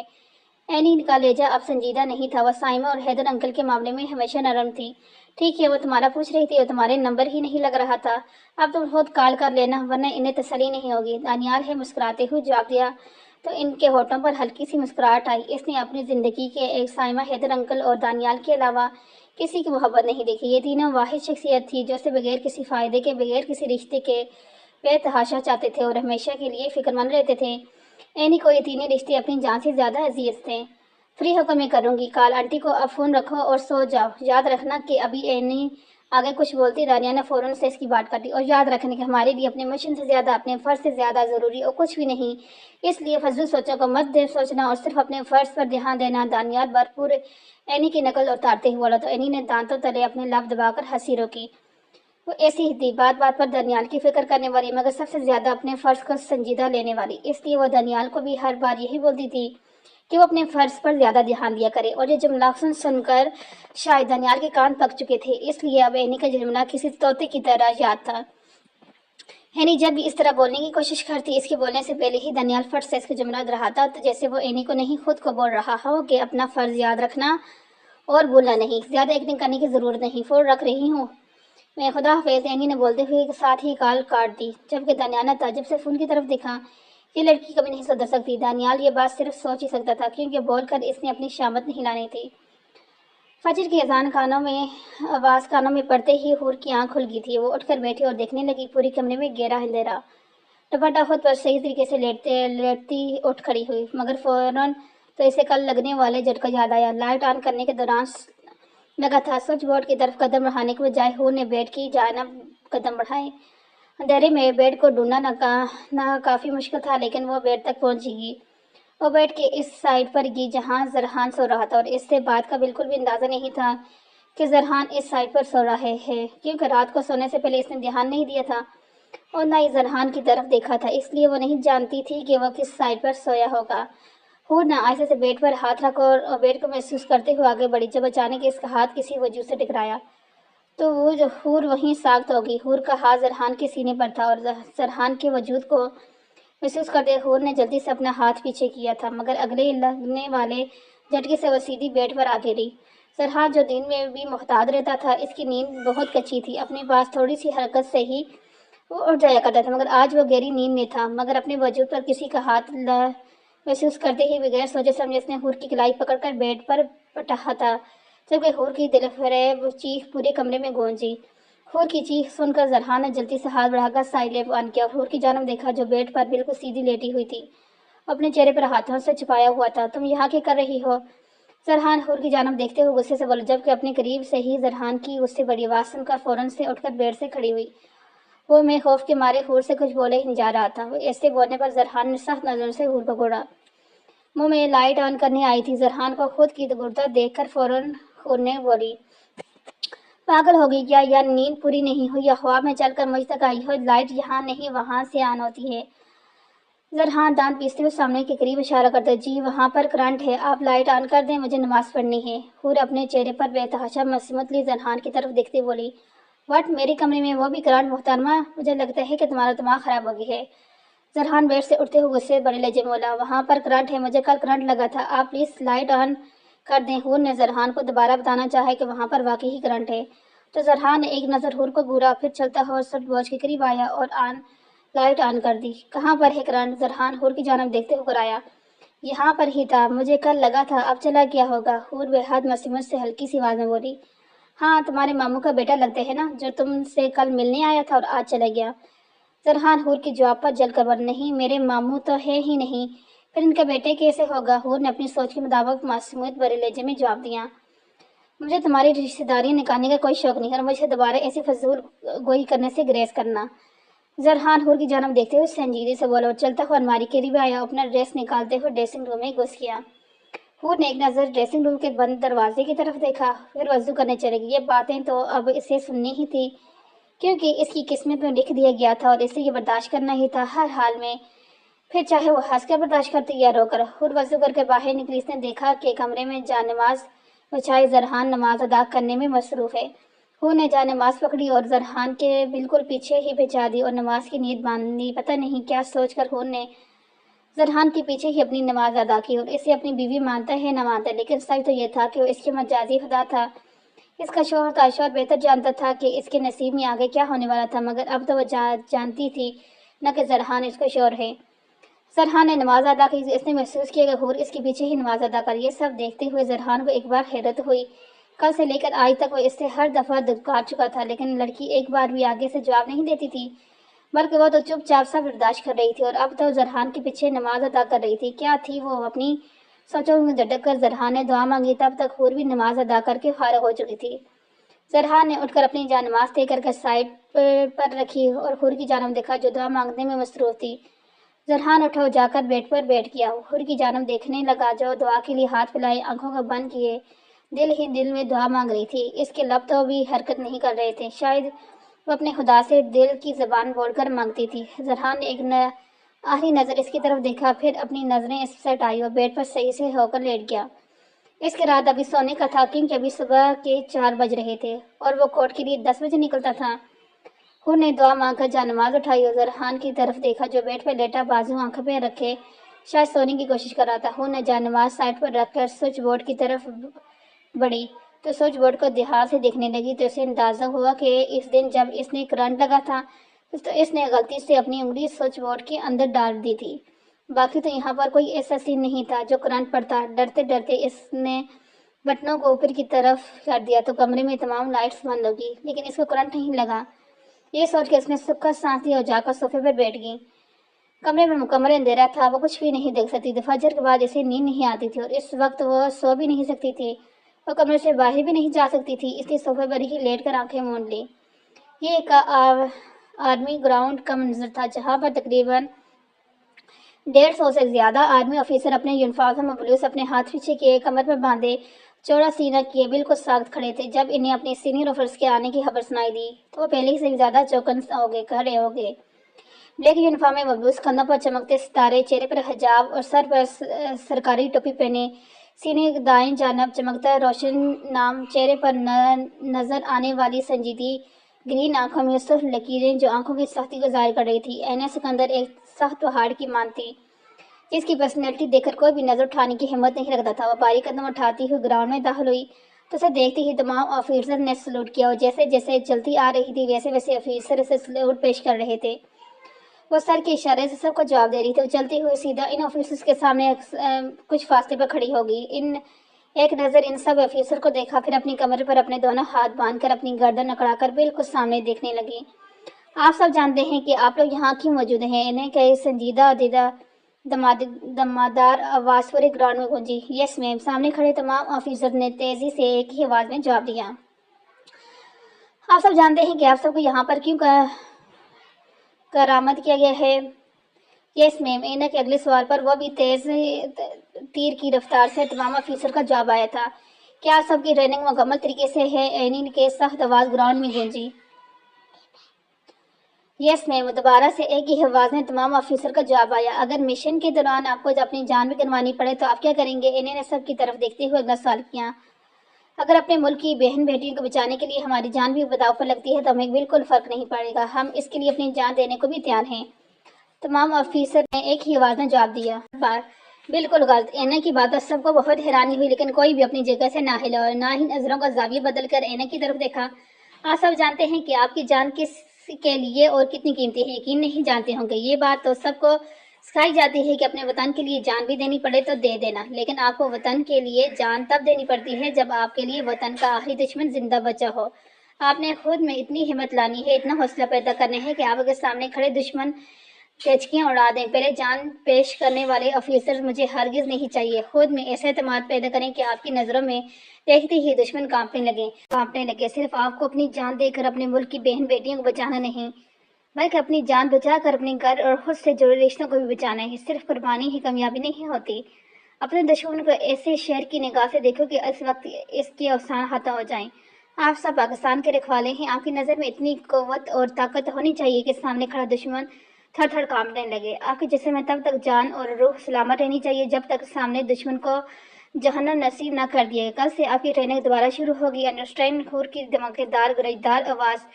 اینی کا لہجہ اب سنجیدہ نہیں تھا، وہ سائمہ اور حیدر انکل کے معاملے میں ہمیشہ نرم تھی۔ ٹھیک ہے، وہ تمہارا پوچھ رہی تھی اور تمہارے نمبر ہی نہیں لگ رہا تھا، اب تم خود کال کر لینا ورنہ انہیں تسلی نہیں ہوگی۔ دانیال نے مسکراتے ہوئے جواب دیا تو ان کے ہونٹوں پر ہلکی سی مسکراہٹ آئی۔ اس نے اپنی زندگی کے ایک سائمہ، حیدر انکل اور دانیال کے علاوہ کسی کی محبت نہیں دیکھی۔ یہ تینوں واحد شخصیت تھی جو اسے بغیر کسی فائدے کے، بغیر کسی رشتے کے بے تحاشا چاہتے تھے اور ہمیشہ کے لیے فکر مند رہتے تھے۔ اینی کو یہ تینوں رشتے اپنی جان سے زیادہ عزیز تھے۔ فری ہو کر میں کروں گی کال، آنٹی کو اب فون رکھو اور سو جاؤ، یاد رکھنا کہ ابھی اینی آگے کچھ بولتی دانیال نے فوراً سے اس کی بات کر دی، اور یاد رکھنے کہ ہمارے لیے اپنے مشن سے زیادہ، اپنے فرض سے زیادہ ضروری اور کچھ بھی نہیں، اس لیے فضول سوچوں کو مت دیر سوچنا اور صرف اپنے فرض پر دھیان دینا۔ دانیال بھرپور اینی کی نقل اتارتے ہوئے بولا تو اینی نے دانتوں تلے اپنے لب دبا کر ہنسی روکی۔ وہ ایسی ہی تھی، بات بات پر دانیال کی فکر کرنے والی، مگر سب سے زیادہ اپنے فرض کو سنجیدہ لینے والی، اس لیے وہ دانیال کو بھی ہر بار یہی بولتی تھی کہ وہ اپنے فرض پر زیادہ دھیان دیا کرے، اور یہ جملہ سن کر شاید دانیال کے کان پک چکے تھے، اس لیے اب اینی کا جملہ کسی طوطے کی طرح یاد تھا۔ اینی جب بھی اس طرح بولنے کی کوشش کرتی، اس کے بولنے سے پہلے ہی دانیال فٹ سے اس کا جملہ دہراتا، تو جیسے وہ اینی کو نہیں خود کو بول رہا ہو کہ اپنا فرض یاد رکھنا اور بھولنا نہیں، زیادہ ایکٹنگ کرنے کی ضرورت نہیں، فون رکھ رہی ہوں میں، خدا حافظ، اینی نے بولتے ہوئے ساتھ ہی کال کاٹ دی، جبکہ دانیال نے تعجب سے فون کی طرف دیکھا۔ یہ لڑکی کبھی نہیں سدھر سکتی، دانیال یہ بات صرف سوچ ہی سکتا تھا، کیونکہ بول کر اس نے اپنی شامت نہیں لانی تھی۔ فجر کی آواز کانوں میں پڑتے ہی حور کی آنکھ کھل گئی تھی، وہ اٹھ کر بیٹھی اور دیکھنے لگی، پوری کمرے میں گہرا اندھیرا، دوپٹہ خود پر صحیح طریقے سے لیٹتی اٹھ کھڑی ہوئی، مگر فوراً تو اسے کل لگنے والے جھٹکا یاد آیا۔ لائٹ آن کرنے کے دوران لگا تھا، سوئچ بورڈ کی طرف قدم بڑھانے کے بجائے حور نے بیڈ کی جانب قدم بڑھائے۔ اندھیرے میں بیڈ کو ڈھونڈنا کافی مشکل تھا، لیکن وہ بیڈ تک پہنچ گئی۔ وہ بیڈ کے اس سائڈ پر گئی جہاں زرحان سو رہا تھا، اور اس سے بات کا بالکل بھی اندازہ نہیں تھا کہ زرحان اس سائڈ پر سو رہا ہے، کیونکہ رات کو سونے سے پہلے اس نے دھیان نہیں دیا تھا اور نہ ہی زرحان کی طرف دیکھا تھا، اس لیے وہ نہیں جانتی تھی کہ وہ کس سائڈ پر سویا ہوگا۔ حور نے آہستہ سے بیڈ پر ہاتھ رکھا اور بیڈ کو محسوس کرتے ہوئے آگے بڑھی، جب اچانک اس کا ہاتھ کسی وجود سے ٹکرایا تو حور وہیں ساکت ہو گئی۔ حور کا ہاتھ زرحان کے سینے پر تھا، اور زرحان کے وجود کو محسوس کرتے حور نے جلدی سے اپنا ہاتھ پیچھے کیا تھا، مگر اگلے لگنے والے جھٹکے سے وہ سیدھی بیڈ پر آ گری۔ زرحان جو دن میں بھی محتاط رہتا تھا، اس کی نیند بہت کچی تھی، اپنے پاس تھوڑی سی حرکت سے ہی وہ اٹھ جایا کرتا تھا، مگر آج وہ گہری نیند میں تھا، مگر اپنے وجود پر کسی کا ہاتھ محسوس کرتے ہی بغیر سوچے سمجھے اس نے حور کی کلائی پکڑ کر بیڈ پر پٹکا تھا، جبکہ حور کی دلفریب چیخ پورے کمرے میں گونجی۔ حور کی چیخ سن کر زرحان نے جلدی سے ہاتھ بڑھا کر سائڈ لیمپ آن کیا اور حور کی جانب دیکھا، جو بیڈ پر بالکل سیدھی لیٹی ہوئی تھی، اپنے چہرے پر ہاتھوں سے چھپایا ہوا تھا۔ تم یہاں کیا کر رہی ہو؟ زرحان حور کی جانب دیکھتے ہوئے غصے سے بولا، جبکہ اپنے قریب سے ہی زرحان کی اس سے بڑی آواز سن کر فوراً سے اٹھ کر بیڈ سے کھڑی ہوئی۔ وہ میں خوف کے مارے حور سے کچھ بولے ہی نہیں جا رہا تھا۔ ایسے بولنے پر زرحان نے سخت نظروں سے حور کو گھوڑا۔ منہ میں لائٹ آن کرنے آئی تھی زرحان کو خود کی گردہ دیکھ کر فوراً حور نے بولی، پاگل ہو گئی کیا؟ یا نیند پوری نہیں ہوئی، یا خواب میں چل کر مجھ تک آئی ہو؟ لائٹ یہاں نہیں وہاں سے آن ہوتی ہے۔ زرحان دانت پیستے ہوئے سامنے کے قریب اشارہ کرتے، جی وہاں پر کرنٹ ہے، آپ لائٹ آن کر دیں، مجھے نماز پڑھنی ہے۔ حور اپنے چہرے پر بے تحاشا مصمت لی زرحان کی طرف دیکھتے بولی، واٹ، میرے کمرے میں وہ بھی کرنٹ؟ محترمہ، مجھے لگتا ہے کہ تمہارا دماغ خراب ہو گیا ہے۔ زرحان بیڈ سے اٹھتے ہوئے غصے بڑے لہجے میں بولا، وہاں پر کرنٹ ہے، مجھے کل کرنٹ لگا تھا، آپ پلیز لائٹ آن کر دیں۔ حور نے زرحان کو دوبارہ بتانا چاہا کہ وہاں پر واقعی ہی کرنٹ ہے، تو زرحان نے ایک نظر حور کو گھورا، پھر چلتا ہوا سوئچ بورڈ کے قریب آیا اور لائٹ آن کر دی۔ کہاں پر ہے کرنٹ؟ زرحان حور کی جانب دیکھتے ہوئے آیا، یہاں پر ہی تھا، مجھے کل لگا تھا، اب چلا گیا ہوگا۔ حور بے حد مصمت سے ہلکی سی آواز میں بولی، ہاں تمہارے ماموں کا بیٹا لگتا ہے نا، جو تم سے کل ملنے آیا تھا اور آج چلا گیا۔ زرحان حور کے جواب پر جل کر بولا، نہیں میرے ماموں تو ہے ہی نہیں، پھر ان کا بیٹے کیسے ہوگا؟ حور نے اپنی سوچ کے مطابق معصومیت بھرے لہجے میں جواب دیا، مجھے تمہاری رشتہ داریاں نکالنے کا کوئی شوق نہیں، اور مجھے دوبارہ ایسی فضول گوئی کرنے سے گریز کرنا۔ زرحان حور کی جانب دیکھتے ہوئے سنجیدگی سے بولا اور چلتا ہوا الماری کے قریب آیا، اپنا ڈریس نکالتے ہوئے ڈریسنگ روم میں گھس گیا۔ حور نے ایک نظر ڈریسنگ روم کے بند دروازے کی طرف دیکھا، پھر وضو کرنے چلے گئی۔ یہ باتیں تو اب اسے سننی ہی تھی، کیونکہ اس کی قسمت میں لکھ دیا گیا تھا اور اسے یہ برداشت کرنا ہی تھا ہر حال میں، پھر چاہے وہ ہنس کر برداشت کرتی یا رو کر۔ حور وضو کر کے باہر نکلی، اس نے دیکھا کہ کمرے میں جا نماز بچھائے زرحان نماز ادا کرنے میں مصروف ہے۔ حور نے جا نماز پکڑی اور زرحان کے بالکل پیچھے ہی بچھا دی اور نماز کی نیت باندھ لی۔ پتہ نہیں کیا سوچ کر حور نے زرحان کے پیچھے ہی اپنی نماز ادا کی، اور اسے اپنی بیوی مانتا ہے نہ مانتا، لیکن سچ تو یہ تھا کہ وہ اس کے مجازی خدا تھا۔ اس کا شوہر تھا، شوہر بہتر جانتا تھا کہ اس کے نصیب میں آگے کیا ہونے والا تھا، مگر اب تو وہ جانتی تھی نہ کہ زرحان اس کا شوہر ہے۔ زرحان نے نماز ادا کی، اس نے محسوس کیا کہ حور اس کے پیچھے ہی نماز ادا کر۔ یہ سب دیکھتے ہوئے زرحان کو ایک بار حیرت ہوئی، کل سے لے کر آج تک وہ اس سے ہر دفعہ دھتکار چکا تھا، لیکن لڑکی ایک بار بھی آگے سے جواب نہیں دیتی تھی، بلکہ وہ تو چپ چاپ سب برداشت کر رہی تھی، اور اب تو زرحان کے پیچھے نماز ادا کر رہی تھی۔ کیا تھی وہ اپنی سوچوں میں جھٹک کر زرحان نے دعا مانگی، تب تک حور بھی نماز ادا کر کے فارغ ہو چکی تھی۔ زرحان نے اٹھ کر اپنی جا نماز طے کر کے سائڈ پر رکھی اور حور کی جانب دیکھا، جو دعا مانگنے میں مصروف تھی۔ زرحان اٹھا اور جا کر بیڈ پر بیٹھ گیا، حور کی جانب دیکھنے لگا، جو دعا کے لیے ہاتھ پھیلائے آنکھوں کو بند کیے دل ہی دل میں دعا مانگ رہی تھی۔ اس کے لب تو بھی حرکت نہیں کر رہے تھے، شاید وہ اپنے خدا سے دل کی زبان بول کر مانگتی تھی۔ زرحان نے ایک آخری نظر اس کی طرف دیکھا، پھر اپنی نظریں اس پر ہٹائی اور بیڈ پر صحیح سے ہو کر لیٹ گیا۔ اس کی رات ابھی سونے کا تھا کیونکہ ابھی صبح کے 4 بج رہے تھے اور وہ کورٹ کے لیے 10 بجے نکلتا تھا۔ ہور نے دعا مانگ کر جانماز اٹھائی اور ذرحان کی طرف دیکھا جو بیڈ پر لیٹا بازو آنکھوں پہ رکھے شاید سونے کی کوشش کر رہا تھا۔ ہور نے جانماز سائڈ پر رکھ کر سوئچ بورڈ کی طرف بڑھی تو سوئچ بورڈ کو دھیان سے دیکھنے لگی تو اسے اندازہ ہوا کہ اس دن جب اس نے کرنٹ لگا تھا تو اس نے غلطی سے اپنی انگلی سوئچ بورڈ کے اندر ڈال دی تھی۔ باقی تو یہاں پر کوئی ایسا سین نہیں تھا جو کرنٹ پڑتا۔ ڈرتے ڈرتے اس نے بٹنوں کو اوپر کی طرف کر دیا تو کمرے میں تمام لائٹس بند ہو گئی، لیکن اس کو کرنٹ نہیں لگا۔ یہ سوچ کے اس نے سکھت سانس لی اور جا کر صوفے پر بیٹھ گئی۔ کمرے میں مکمل اندھیرا تھا، وہ کچھ بھی نہیں دیکھ سکتی تھی۔ فجر کے بعد اسے نیند نہیں آتی تھی اور اس وقت وہ سو بھی نہیں سکتی تھی۔ وہ کمرے سے باہر بھی نہیں جا سکتی تھی، اس لیے صوفے پر ہی لیٹ کر آنکھیں موند لی۔ یہ ایک آرمی گراؤنڈ کا منظر تھا جہاں پر تقریباً 150 سے زیادہ آرمی آفیسر اپنے یونیفارم میں ملبوس، اپنے ہاتھ پیچھے کیے، کمر پر باندھے، چوڑا سینہ کیے بالکل ساکت کھڑے تھے۔ جب انہیں اپنے سینئر آفیسر کے آنے کی خبر سنائی دی تو وہ پہلے سے بھی زیادہ چوکن کھڑے ہو گئے۔ بلیک یونیفارم میں ملبوس، کندھوں پر چمکتے ستارے، چہرے پر حجاب اور سر پر سرکاری ٹوپی پہنے، سینے کی دائیں جانب چمکتا روشن نام، چہرے پر نظر آنے والی سنجیدگی، گرین آنکھوں میں سرخ لکیریں جو آنکھوں کی سختی کو ظاہر کر رہی تھی۔ این ایس سکندر ایک سخت پہاڑ کی مان تھی جس کی پرسنالٹی دیکھ کر کوئی بھی نظر اٹھانے کی ہمت نہیں رکھتا تھا۔ وہ بھاری قدم اٹھاتی ہوئی گراؤنڈ میں داخل ہوئی تو اسے دیکھتے ہی تمام آفیسر نے سلوٹ کیا اور جیسے جیسے چلتی آ رہی تھی ویسے ویسے آفیسر اسے سلوٹ پیش کر رہے تھے۔ وہ سر کے اشارے سے سب کو جواب دے رہی تھی۔ وہ چلتے ہوئے سیدھا ان آفیسرز کے سامنے کچھ فاصلے پر کھڑی ہو گئی۔ ایک نظر ان سب آفیسر کو دیکھا، پھر اپنی کمر پر اپنے دونوں ہاتھ باندھ کر اپنی گردن اکڑا کر بالکل سامنے دیکھنے لگی۔ آپ سب جانتے ہیں کہ آپ لوگ یہاں کیوں موجود ہیں؟ انہیں کئی سنجیدہ دمادار آواز پورے گراؤنڈ میں گونجی۔ یس میم، سامنے کھڑے تمام آفیسر نے تیزی سے ایک ہی آواز میں جواب دیا۔ آپ سب جانتے ہیں کہ آپ سب کو یہاں پر کیوں کرامت کیا گیا ہے؟ یس میم، اینا کے اگلے سوال پر وہ بھی تیز تیر کی رفتار سے تمام آفیسر کا جواب آیا تھا۔ کیا آپ سب کی ٹریننگ مکمل طریقے سے ہے؟ اینی کے سخت آواز گراؤنڈ میں گونجی۔ یس میم، دوبارہ سے ایک ہی آواز میں تمام آفیسر کا جواب آیا۔ اگر مشن کے دوران آپ کو اپنی جان بھی گنوانی پڑے تو آپ کیا کریں گے؟ اینی نے سب کی طرف دیکھتے ہوئے اگلا سوال کیا۔ اگر اپنے ملک کی بہن بیٹیوں کو بچانے کے لیے ہماری جان بھی داؤ پر لگتی ہے تو ہمیں بالکل فرق نہیں پڑے گا، ہم اس کے لیے اپنی جان دینے کو بھی تیار ہیں۔ تمام آفیسر نے ایک ہی آواز میں جواب دیا۔ بالکل غلط۔ اینا کی بات پر سب کو بہت حیرانی ہوئی، لیکن کوئی بھی اپنی جگہ سے نہ ہلا اور نہ ہی نظروں کا زاویہ بدل کر اینا کی طرف دیکھا۔ آپ سب جانتے ہیں کہ آپ کی جان کس کے لیے اور کتنی قیمتی ہے، یقین نہیں جانتے ہوں گے۔ یہ بات تو سب کو سکھائی جاتی ہے کہ اپنے وطن کے لیے جان بھی دینی پڑے تو دے دینا، لیکن آپ کو وطن کے لیے جان تب دینی پڑتی ہے جب آپ کے لیے وطن کا آخری دشمن زندہ بچا ہو۔ آپ نے خود میں اتنی ہمت لانی ہے، اتنا حوصلہ پیدا کرنا ہے کہ آپ کے سامنے کھڑے دشمن ٹچکیاں اڑا دیں۔ پہلے جان پیش کرنے والے آفیسر مجھے ہرگز نہیں چاہیے۔ خود میں ایسا اعتماد پیدا کریں کہ آپ کی نظروں میں دیکھتے ہی دشمن کانپنے لگے۔ صرف آپ کو اپنی جان دے کر اپنے ملک کی بہن بیٹیوں کو بچانا نہیں، بلکہ اپنی جان بچا کر اپنے گھر اور خود سے جڑے رشتوں کو بھی بچانا ہے۔ صرف قربانی ہی کامیابی نہیں ہوتی۔ اپنے دشمن کو ایسے شیر کی نگاہ سے دیکھو کہ اس وقت اس کے افسانہ ختم ہو جائیں۔ آپ سب پاکستان کے رکھوالے ہیں، آپ کی نظر میں اتنی قوت اور طاقت ہونی چاہیے کہ سامنے کھڑا دشمن تھر تھر کانپنے لگے۔ آپ کے جسم میں تب تک جان اور روح سلامت رہنی چاہیے جب تک سامنے دشمن کو جہنم نصیب نہ کر دیے۔ کل سے آپ کی ٹریننگ دوبارہ شروع ہوگی۔ انڈرسٹینڈ؟ ہور کی دھماکےدار گرجدار آواز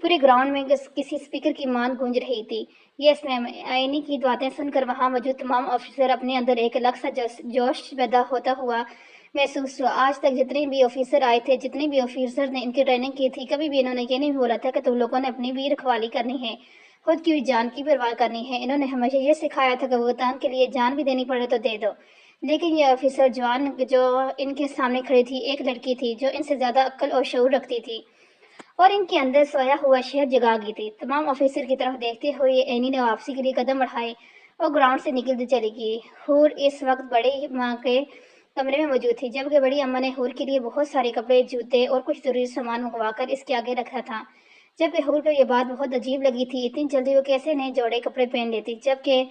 پورے گراؤنڈ میں کسی اسپیکر کی مانند گونج رہی تھی۔ یس میم، اینی کی باتیں سن کر وہاں موجود تمام آفیسر اپنے اندر ایک الگ سا جوش پیدا ہوتا ہوا محسوس ہوا۔ آج تک جتنے بھی آفیسر آئے تھے، جتنے بھی آفیسر نے ان کی ٹریننگ کی تھی، کبھی بھی انہوں نے یہ نہیں بولا تھا کہ تم لوگوں نے اپنی بھی رکھوالی کرنی ہے، خود کی بھی جان کی پرواہ کرنی ہے۔ انہوں نے ہمیشہ یہ سکھایا تھا کہ وطن کے لیے جان بھی دینی پڑے تو دے دو۔ لیکن یہ آفیسر جوان جو ان کے سامنے کھڑی تھی، ایک لڑکی تھی جو ان سے زیادہ عقل اور شعور رکھتی تھی اور ان کے اندر سویا ہوا شہر جگا گئی تھی۔ تمام آفیسر کی طرف دیکھتے ہوئے اینی نے واپسی کے لیے قدم بڑھائے اور گراؤنڈ سے نکلتی چلی گئی۔ ہور اس وقت بڑی ماں کے کمرے میں موجود تھی، جبکہ بڑی اماں نے ہور کے لیے بہت سارے کپڑے، جوتے اور کچھ ضروری سامان منگوا کر اس کے آگے رکھا تھا۔ جبکہ ہور کو یہ بات بہت عجیب لگی تھی، اتنی جلدی وہ کیسے نئے جوڑے کپڑے پہن لیتی جبکہ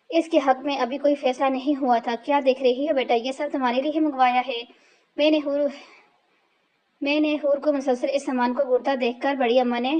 اس کے حق میں ابھی کوئی فیصلہ نہیں ہوا تھا۔ کیا دیکھ رہی ہو بیٹا، یہ سب تمہارے لیے منگوایا ہے۔ میں نے ہور کو مسلسل اس سامان کو گھورتا دیکھ کر بڑی اماں نے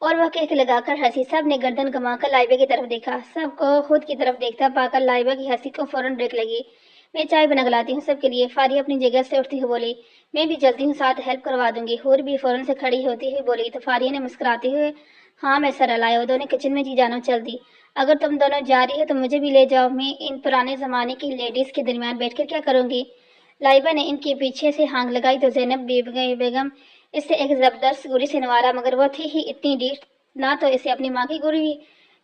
اور وہ کہہ لگا کر ہنسی۔ سب نے گردن گما کر لائبہ کی طرف دیکھا۔ سب کو خود کی طرف دیکھتا پا کر لائبہ کی ہنسی کو فوراً بریک لگی۔ میں چائے بنا لاتی ہوں سب کے لیے، فاریہ اپنی جگہ سے اٹھتی ہوئی بولی۔ میں بھی چلتی ہوں، ساتھ ہیلپ کروا دوں گی۔ حور بھی فوراً سے کھڑی ہوتی ہوئی بولی تو فاریہ نے مسکراتے ہوئے ہاں میں سر ہلایا۔ وہ دونوں کچن میں جی جانو چل دی۔ اگر تم دونوں جا رہی ہو تو مجھے بھی لے جاؤ، میں ان پرانے زمانے کی لیڈیز کے درمیان بیٹھ کر کیا کروں گی؟ لائبہ نے ان کے پیچھے سے ہانک لگائی تو زینب بیگم اس سے ایک زبردست گولی سے نوارا، مگر وہ تھی ہی اتنی ڈیٹ، نہ تو اسے اپنی ماں کی گولی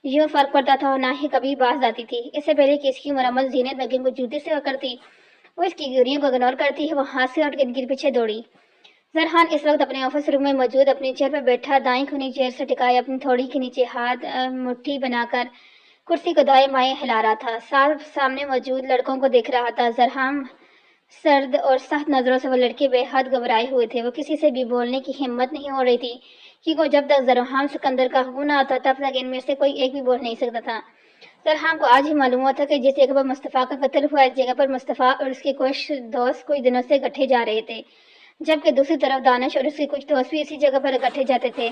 یوں فرق پڑتا تھا اور نہ ہی کبھی باز آتی تھی۔ اس سے پہلے کہ اس کی مرمت زینت بیگم کو جوتے سے کرتی، وہ اس کی گولیوں کو اگنور کرتی ہے، وہ ہاتھ سے اٹھ کے ان کے پیچھے دوڑی۔ زرحان اس وقت اپنے آفس روم میں موجود اپنی چیئر پر بیٹھا، دائیں کھنی چیئر سے ٹکائے اپنی تھوڑی کے نیچے ہاتھ مٹھی بنا کر کرسی کو دائیں بائیں ہلا رہا تھا۔ سامنے موجود لڑکوں کو دیکھ رہا تھا۔ زرحان سرد اور سخت نظروں سے وہ لڑکے بے حد گھبرائے ہوئے تھے۔ وہ کسی سے بھی بولنے کی ہمت نہیں ہو رہی تھی کیونکہ جب تک زرحان سکندر کا حکم نہ آتا تب تک ان میں سے کوئی ایک بھی بول نہیں سکتا تھا۔ زرحان کو آج ہی معلوم ہوا تھا کہ جس جگہ پر مصطفیٰ کا قتل ہوا اس جگہ پر مصطفیٰ اور اس کے کچھ دوست کچھ دنوں سے اکٹھے جا رہے تھے، جبکہ دوسری طرف دانش اور اس کے کچھ دوست بھی اسی جگہ پر اکٹھے جاتے تھے۔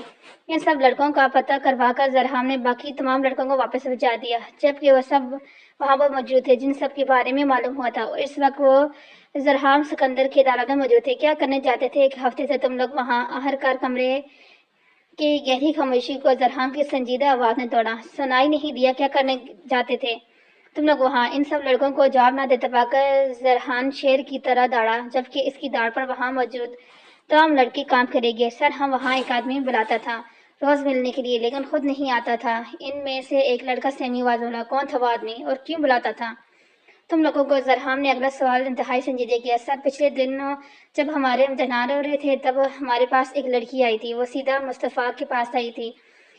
ان سب لڑکوں کا پتہ کروا کر زرحان نے باقی تمام لڑکوں کو واپس بھجا دیا، جبکہ وہ سب وہاں پر موجود تھے جن سب کے بارے میں معلوم ہوا تھا، اور اس وقت وہ زرحان سکندر کی عدالت میں موجود تھے۔ کیا کرنے جاتے تھے؟ ایک ہفتے سے تم لوگ وہاں؟ آخرکار کمرے کی گہری خاموشی کو زرحان کی سنجیدہ آواز نے توڑا۔ سنائی نہیں دیا؟ کیا کرنے جاتے تھے تم لوگ وہاں؟ ان سب لڑکوں کو جواب نہ دیتا پا کر زرحان شیر کی طرح دوڑا، جبکہ اس کی داڑھ پر وہاں موجود تمام لڑکے کام کرے گئے۔ سر ہم وہاں ایک آدمی بلاتا تھا روز ملنے کے لیے، لیکن خود نہیں آتا تھا۔ ان میں سے ایک لڑکا سہمی آواز بولا۔ کون تھا وہ آدمی اور کیوں بلاتا تھا تم لوگوں کو؟ زرحان نے اگلا سوال انتہائی سنجیدہ کیا۔ سر پچھلے دنوں جب ہمارے امتحان ہو رہے تھے تب ہمارے پاس ایک لڑکی آئی تھی، وہ سیدھا مصطفیٰ کے پاس آئی تھی۔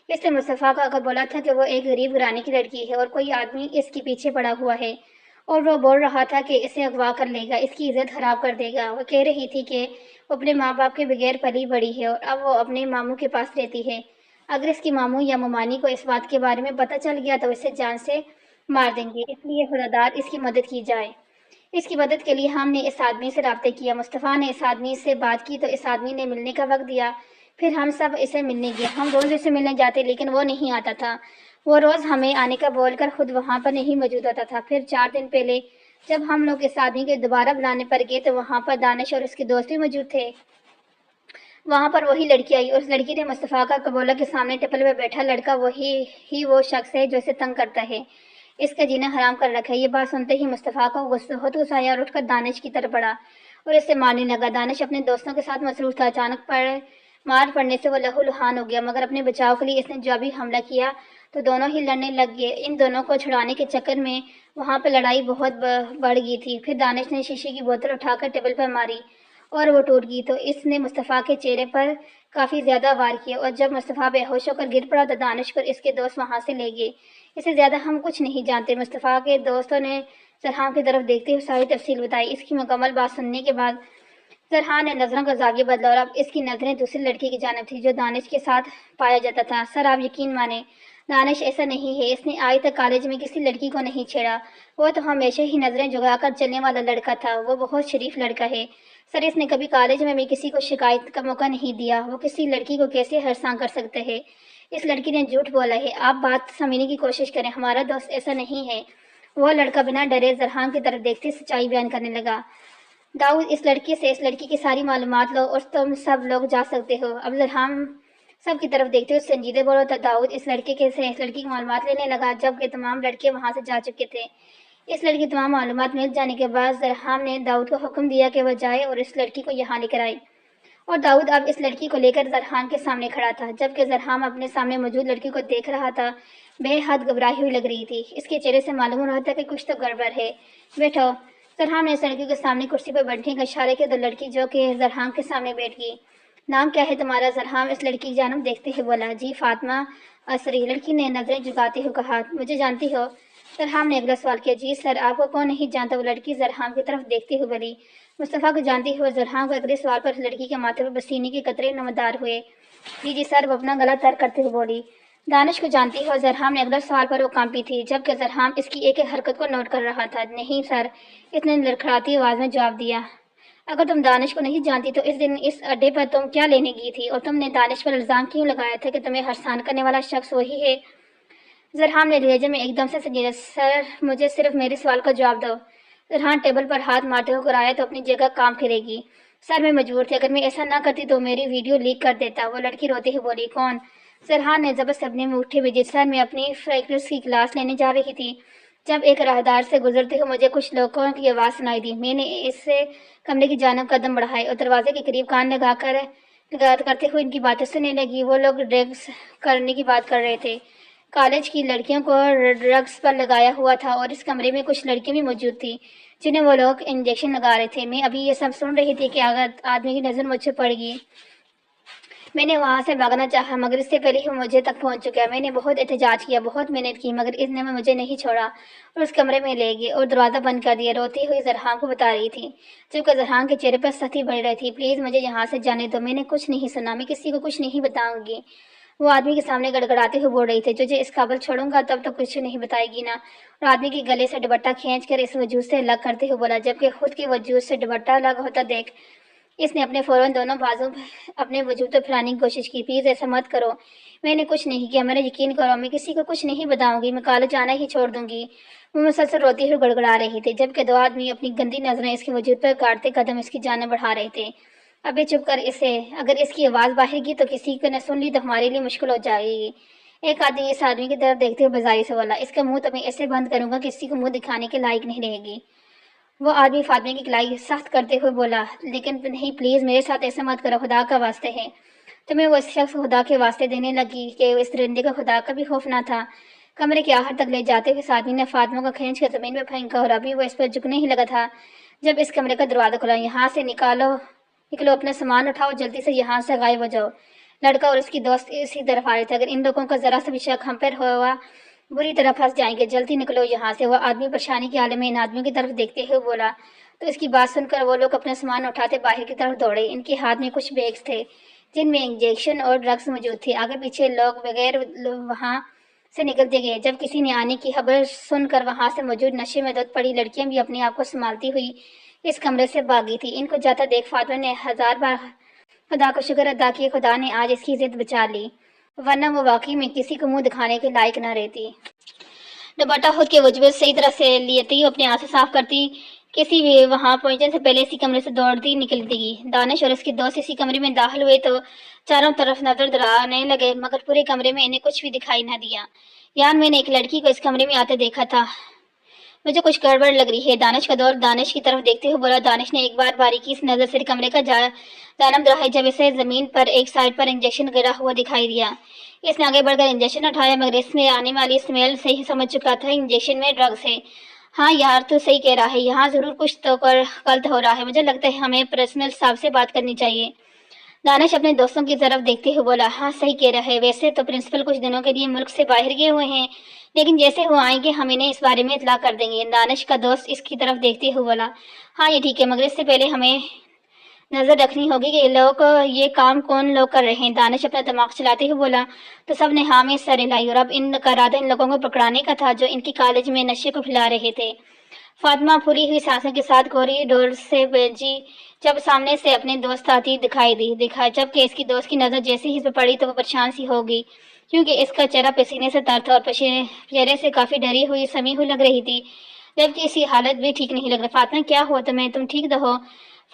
اس نے مصطفیٰ کو آ کر بولا تھا کہ وہ ایک غریب گھرانے کی لڑکی ہے اور کوئی آدمی اس کے پیچھے پڑا ہوا ہے، اور وہ بول رہا تھا کہ اسے اغوا کر لے گا، اس کی عزت خراب کر دے گا۔ وہ کہہ رہی تھی کہ وہ اپنے ماں باپ کے بغیر پلی بڑی ہے اور اب وہ اپنے ماموں کے پاس رہتی ہے۔ اگر اس کی ماموں یا ممانی کو اس بات کے بارے میں پتہ چل گیا تو اسے جان سے مار دیں گے، اس لیے خداداد اس کی مدد کی جائے۔ اس کی مدد کے لیے ہم نے اس آدمی سے رابطے کیا۔ مصطفیٰ نے اس آدمی سے بات کی تو اس آدمی نے ملنے کا وقت دیا، پھر ہم سب اسے ملنے گئے۔ ہم روز اسے ملنے جاتے لیکن وہ نہیں آتا تھا، وہ روز ہمیں آنے کا بول کر خود وہاں پر نہیں موجود ہوتا تھا۔ پھر 4 دن پہلے جب ہم لوگ اس آدمی کے دوبارہ بلانے پر گئے تو وہاں پر دانش اور اس کے دوست بھی موجود تھے۔ وہاں پر وہی لڑکی آئی اور اس لڑکی نے مصطفیٰ کا قبولہ کے سامنے ٹیبل پہ بیٹھا لڑکا وہ شخص ہے جو اسے تنگ کرتا ہے، اس کا جینا حرام کر رکھا ہے۔ یہ بات سنتے ہی مصطفیٰ کو بہت غصہ آیا اور اٹھ کر دانش کی طرف بڑھا اور اس سے مارنے لگا۔ دانش اپنے دوستوں کے ساتھ مصروف تھا، اچانک مار پڑنے سے وہ لہو لہان ہو گیا، مگر اپنے بچاؤ کے لیے اس نے جوابی حملہ کیا تو دونوں ہی لڑنے لگ گئے۔ ان دونوں کو چھڑانے کے چکر میں وہاں پر لڑائی بہت بڑھ گئی تھی۔ پھر دانش نے شیشے کی بوتل اٹھا کر ٹیبل پر ماری اور وہ ٹوٹ گئی تو اس نے مصطفیٰ کے چہرے پر کافی زیادہ وار کیا، اور جب مصطفیٰ بے ہوش ہو کر گر پڑا تو دانش اور اس کے دوست وہاں سے لے گئے۔ اس سے زیادہ ہم کچھ نہیں جانتے۔ مصطفیٰ کے دوستوں نے زرحان کی طرف دیکھتے ہوئے ساری تفصیل بتائی۔ اس کی مکمل بات سننے کے بعد زرحان نے نظروں کا زاویہ بدلا اور اب اس کی نظریں دوسری لڑکی کی جانب تھی جو دانش کے ساتھ پایا جاتا تھا۔ سر آپ یقین مانیں دانش ایسا نہیں ہے، اس نے آج تک کالج میں کسی لڑکی کو نہیں چھیڑا، وہ تو ہمیشہ ہی نظریں جھکا کر چلنے والا لڑکا تھا، وہ بہت شریف لڑکا ہے۔ سر اس نے کبھی کالج میں بھی کسی کو شکایت کا موقع نہیں دیا، وہ کسی لڑکی کو کیسے ہراساں کر سکتے ہیں؟ اس لڑکی نے جھوٹ بولا ہے، آپ بات سمجھنے کی کوشش کریں، ہمارا دوست ایسا نہیں ہے۔ وہ لڑکا بنا ڈرے زرحان کی طرف دیکھتے سچائی بیان کرنے لگا۔ داؤد اس لڑکی سے اس لڑکی کی ساری معلومات لو اور تم سب لوگ جا سکتے ہو۔ اب زرحان سب کی طرف دیکھتے ہوئے سنجیدہ بولا تو داؤد اس لڑکے سے اس لڑکی کی معلومات لینے لگا، جبکہ تمام لڑکے وہاں سے جا چکے تھے۔ اس لڑکی کی تمام معلومات مل جانے کے بعد زرحان نے داؤد کو حکم دیا کہ وہ جائے اور اس لڑکی کو یہاں لے کر آئے، اور داؤد اب اس لڑکی کو لے کر زرحان کے سامنے کھڑا تھا، جبکہ زرحان اپنے سامنے موجود لڑکی کو دیکھ رہا تھا، بے حد گھبرائی ہوئی لگ رہی تھی۔ اس کے چہرے سے معلوم ہو رہا تھا کہ کچھ تو گڑبڑ ہے۔ بیٹھو۔ زرحان نے اس لڑکی کے سامنے کرسی پر بیٹھنے کا اشارہ کیا تو لڑکی جو کہ زرحان کے سامنے بیٹھ گئی۔ نام کیا ہے تمہارا؟ زرحان اس لڑکی کی جانب دیکھتے ہوئے بولا۔ جی فاطمہ اسری۔ لڑکی نے نظریں جھکاتے ہوئے کہا۔ مجھے جانتی ہو؟ زرحان نے اگلا سوال کیا۔ جی سر، آپ کو کون نہیں جانتا؟ وہ لڑکی زرحان کی طرف دیکھتے ہوئے بولی۔ مصطفیٰ کو جانتی ہو؟ زرحان کو اگلے سوال پر لڑکی کے ماتھے پر پسینے کے قطرے نمودار ہوئے۔ جی سر، وہ اپنا گلا تر کرتے ہوئے بولی۔ دانش کو جانتی ہو؟ زرحان نے اگلا سوال پر وہ کانپی تھی، جبکہ زرحان اس کی ایک ایک حرکت کو نوٹ کر رہا تھا۔ نہیں سر، اس نے لڑکھڑاتی آواز میں جواب دیا۔ اگر تم دانش کو نہیں جانتی تو اس دن اس اڈے پر تم کیا لینے گئی تھی، اور تم نے دانش پر الزام کیوں لگایا تھا کہ تمہیں ہراسان کرنے والا شخص وہی ہے؟ زرحان نے لہجے میں ایک دم سے سنجیدہ، سر مجھے صرف میرے سوال کا جواب دو۔ زرحان ٹیبل پر ہاتھ مارتے ہوئے کرایا تو اپنی جگہ کام پھرے گی۔ سر میں مجبور تھی، اگر میں ایسا نہ کرتی تو میری ویڈیو لیک کر دیتا۔ وہ لڑکی روتے ہوئے بولی، کون؟ زرحان نے زبردست اپنے میں اٹھے ہوئے، سر میں اپنی فریکچرز کی کلاس لینے جا رہی تھی جب ایک راہدار سے گزرتے ہوئے مجھے کچھ لوگوں کی آواز سنائی دی۔ میں نے اس سے کمرے کی جانب قدم بڑھائے اور دروازے کے قریب کان لگا کرتے ہوئے ان کی باتیں سننے لگی۔ وہ لوگ ڈرگس کرنے کی بات کر رہے تھے۔ کالج کی لڑکیوں کو ڈرگس پر لگایا ہوا تھا اور اس کمرے میں کچھ لڑکیاں بھی موجود تھیں جنہیں وہ لوگ انجیکشن لگا رہے تھے۔ میں ابھی یہ سب سن رہی تھی کہ آدمی کی نظر مجھ سے پڑ گئی۔ میں نے وہاں سے بھاگنا چاہا مگر اس سے پہلے ہی مجھے تک پہنچ چکا۔ میں نے بہت احتجاج کیا، بہت محنت کی، مگر اس نے مجھے نہیں چھوڑا اور اس کمرے میں لے گئی اور دروازہ بند کر دیا۔ روتی ہوئی زرحان کو بتا رہی تھی جبکہ زرحان کے چہرے پر سختی بڑھ رہی تھی، پلیز مجھے یہاں سے جانے دو، میں نے کچھ نہیں سنا، میں کسی کو کچھ نہیں بتاؤں گی۔ وہ آدمی کے سامنے گڑگڑاتے ہوئے بول رہی تھی، تجھے اس قابل چھوڑوں گا تب تو کچھ نہیں بتائے گی نا؟ اور آدمی کے گلے سے دوپٹہ کھینچ کر اس وجود سے الگ کرتے ہوئے بولا، جبکہ خود کے وجود سے دوپٹہ الگ ہوتا دیکھ اس نے فوراً دونوں بازو اپنے وجود پر پھیلانے کی کوشش کی۔ پلیز ایسا مت کرو، میں نے کچھ نہیں کیا، میرا یقین کرو، میں کسی کو کچھ نہیں بتاؤں گی، میں کالج آنا ہی چھوڑ دوں گی۔ وہ مسلسل روتی ہوئی گڑگڑا رہی تھی جبکہ دو آدمی اپنی گندی نظریں اس کے وجود پر کاٹتے قدم اس کی جانب بڑھا رہے تھے۔ ابھی چپ کر اسے، اگر اس کی آواز باہر گئی تو کسی کو نہ سن لی تو ہمارے لیے مشکل ہو جائے گی۔ ایک آدمی اس آدمی کی طرف دیکھتے ہوئے بازاری سے بولا، اس کا منہ تو میں ایسے بند کروں گا کہ کسی کو منہ دکھانے کے لائق نہیں رہے گی۔ وہ آدمی فاطمے کی کلائی سخت کرتے ہوئے بولا، لیکن نہیں پلیز میرے ساتھ ایسا مت کرو، خدا کا واسطے ہے۔ تمہیں وہ شخص خدا کے واسطے دینے لگی کہ اس درندے کا خدا کا بھی خوف نہ تھا۔ کمرے کے آخر تک لے جاتے ہوئے اس آدمی نے فاطمہ کو کھینچ کر زمین پہ پھینکا اور ابھی وہ اس پر جھکنے ہی لگا تھا جب اس کمرے کا دروازہ کھلا۔ یہاں سے نکلو، اپنا سامان اٹھاؤ، جلدی سے یہاں سے غائب ہو جاؤ۔ لڑکا اور اس کی دوست اسی طرف آ رہے تھے، اگر ان لوگوں کا ذرا سا بھی شک ہم پر ہوا بری طرح پھنس جائیں گے، جلدی نکلو یہاں سے۔ وہ آدمی پریشانی کے عالم میں ان آدمیوں کی طرف دیکھتے ہوئے بولا تو اس کی بات سن کر وہ لوگ اپنا سامان اٹھاتے باہر کی طرف دوڑے۔ ان کے ہاتھ میں کچھ بیگز تھے جن میں انجیکشن اور ڈرگس موجود تھے۔ آگے پیچھے لوگ بغیر وہاں سے نکلتے گئے۔ جب کسی نے آنے کی خبر سن کر وہاں سے موجود نشے میں دھت پڑی لڑکیاں بھی اپنے آپ کو سنبھالتی ہوئی اس کمرے سے بھاگی تھی۔ ان کو جاتا دیکھ فاطمہ نے 1000 بار خدا کو شکر ادا کیا، خدا نے آج اس کی عزت بچا لی، ورنہ وہ واقعی میں کسی کو منہ دکھانے کے لائق نہ رہتی۔ دوپٹہ خود کے وجود صحیح طرح سے لیتی، اپنے آنسو صاف کرتی، کسی بھی وہاں پہنچنے سے پہلے اسی کمرے سے دوڑتی نکلتی گئی۔ دانش اور اس کے دوست اسی کمرے میں داخل ہوئے تو چاروں طرف نظر دوڑانے لگے مگر پورے کمرے میں انہیں کچھ بھی دکھائی نہ دیا۔ یان میں نے ایک لڑکی کو اس کمرے میں آتے دیکھا تھا، مجھے کچھ گڑبڑ لگ رہی ہے۔ دانش کا دوست دانش کی طرف دیکھتے ہوئے بولا۔ دانش نے ایک بار باریکی سے نظر سے کمرے کا جانب دہرائی جب اسے زمین پر ایک سائڈ پر انجیکشن گرا ہوا دکھائی دیا۔ اس نے آگے بڑھ کر انجیکشن اٹھایا مگر اس میں آنے والی اسمیل سے ہی سمجھ چکا تھا انجیکشن میں ڈرگس ہے۔ ہاں یار تو صحیح کہہ رہا ہے، یہاں ضرور کچھ تو غلط ہو رہا ہے، مجھے لگتا ہے ہمیں پرنسپل صاحب سے بات کرنی چاہیے۔ دانش اپنے دوستوں کی طرف دیکھتے ہوئے بولا، ہاں صحیح کہہ رہا ہے، ویسے تو پرنسپل کچھ دنوں کے لیے ملک سے باہر گئے ہوئے ہیں لیکن جیسے وہ آئیں گے ہم انہیں اس بارے میں اطلاع کر دیں گے۔ دانش کا دوست اس کی طرف دیکھتے ہوئے بولا، ہاں یہ ٹھیک ہے مگر اس سے پہلے ہمیں نظر رکھنی ہوگی کہ یہ کام کون لوگ کر رہے ہیں۔ دانش اپنا دماغ چلاتے ہوئے بولا تو سب نے ہاں میں سر ہلائی، اور اب ان کا ارادہ ان لوگوں کو پکڑانے کا تھا جو ان کی کالج میں نشے کو پھیلا رہے تھے۔ فاطمہ پھولی ہوئی سانسوں کے ساتھ کوریڈور سے بھیجی جب سامنے سے اپنے دوست آتی دکھائی دی، جبکہ اس کی دوست کی نظر جیسے ہی اس پہ پڑی تو وہ پریشان سی ہو گئی کیونکہ اس کا چہرہ پسینے سے تر تھا اور چہرے سے کافی ڈری ہوئی سمی ہوئی لگ رہی تھی جبکہ اس کی حالت بھی ٹھیک نہیں لگ رہی۔ فاطمہ کیا ہوا تم ٹھیک تو ہو؟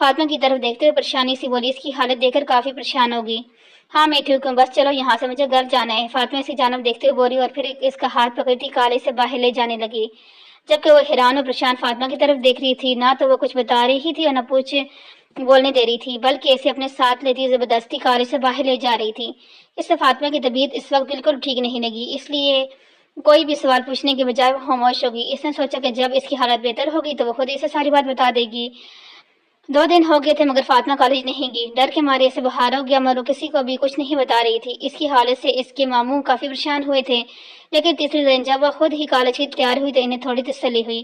فاطمہ کی طرف دیکھتے ہوئے پریشانی سی بولی۔ اس کی حالت دیکھ کر کافی پریشان ہوگی۔ ہاں میں ٹھیک ہوں، بس چلو یہاں سے، مجھے گھر جانا ہے۔ فاطمہ اسی جانب دیکھتے ہوئے بولی اور پھر اس کا ہاتھ پکڑتی کالج سے باہر لے جانے لگی جبکہ وہ حیران اور پریشان فاطمہ کی طرف دیکھ رہی تھی۔ نہ تو وہ کچھ بتا رہی تھی اور نہ بولنے دے رہی تھی بلکہ اسے اپنے ساتھ لیتی زبردستی کالج سے باہر لے جا رہی تھی۔ اس سے فاطمہ کی طبیعت اس وقت بالکل ٹھیک نہیں لگی، اس لیے کوئی بھی سوال پوچھنے کے بجائے وہ خاموش ہوگی۔ اس نے سوچا کہ جب اس کی حالت بہتر ہوگی تو وہ خود اسے ساری بات بتا دے گی۔ 2 دن ہو گئے تھے مگر فاطمہ کالج نہیں گئی، ڈر کے مارے اسے بخار ہو گیا مگر وہ کسی کو بھی کچھ نہیں بتا رہی تھی۔ اس کی حالت سے اس کے ماموں کافی پریشان ہوئے تھے لیکن تیسرے دن جب وہ خود ہی کالج کی تیار ہوئی تو انہیں تھوڑی تسلی ہوئی۔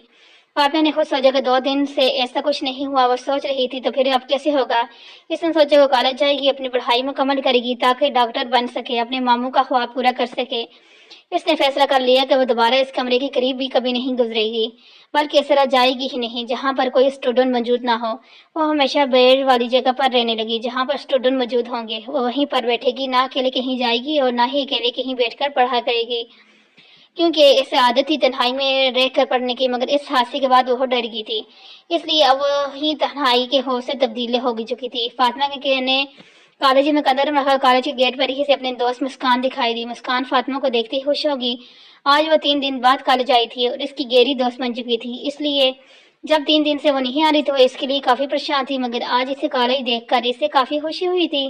فاطمہ نے خود سوچا کہ 2 دن سے ایسا کچھ نہیں ہوا، وہ سوچ رہی تھی تو پھر اب کیسے ہوگا۔ اس نے سوچا وہ کالج جائے گی، اپنی پڑھائی مکمل کرے گی تاکہ ڈاکٹر بن سکے، اپنے ماموں کا خواب پورا کر سکے۔ اس نے فیصلہ کر لیا کہ وہ دوبارہ اس کمرے کے قریب بھی کبھی نہیں گزرے گی۔ بلکہ اس طرح جائے گی ہی نہیں جہاں پر کوئی اسٹوڈنٹ موجود نہ ہو۔ وہ ہمیشہ بھیڑ والی جگہ پر رہنے لگی جہاں پر اسٹوڈنٹ موجود ہوں گے۔ وہ وہیں پر بیٹھے گی، نہ اکیلے کہیں جائے گی اور نہ ہی اکیلے کہیں بیٹھ کر پڑھا کرے گی، کیونکہ اسے عادت تھی تنہائی میں رہ کر پڑھنے کی، مگر اس حادثے کے بعد وہ ڈر گئی تھی، اس لیے اب وہی تنہائی کے خوف سے تبدیل ہو چکی تھی۔ فاطمہ کے نے کالج میں قدم رکھا، کالج کے گیٹ پر ہی سے اپنے دوست مسکان دکھائی دی۔ مسکان فاطمہ کو دیکھتے ہی خوش ہوگی۔ آج وہ 3 دن بعد کالج آئی تھی اور اس کی گہری دوست بن چکی تھی، اس لیے جب 3 دن سے وہ نہیں آ رہی تو وہ اس کے لیے کافی پریشان تھی، مگر آج اسے کالج دیکھ کر اسے کافی خوشی ہوئی تھی۔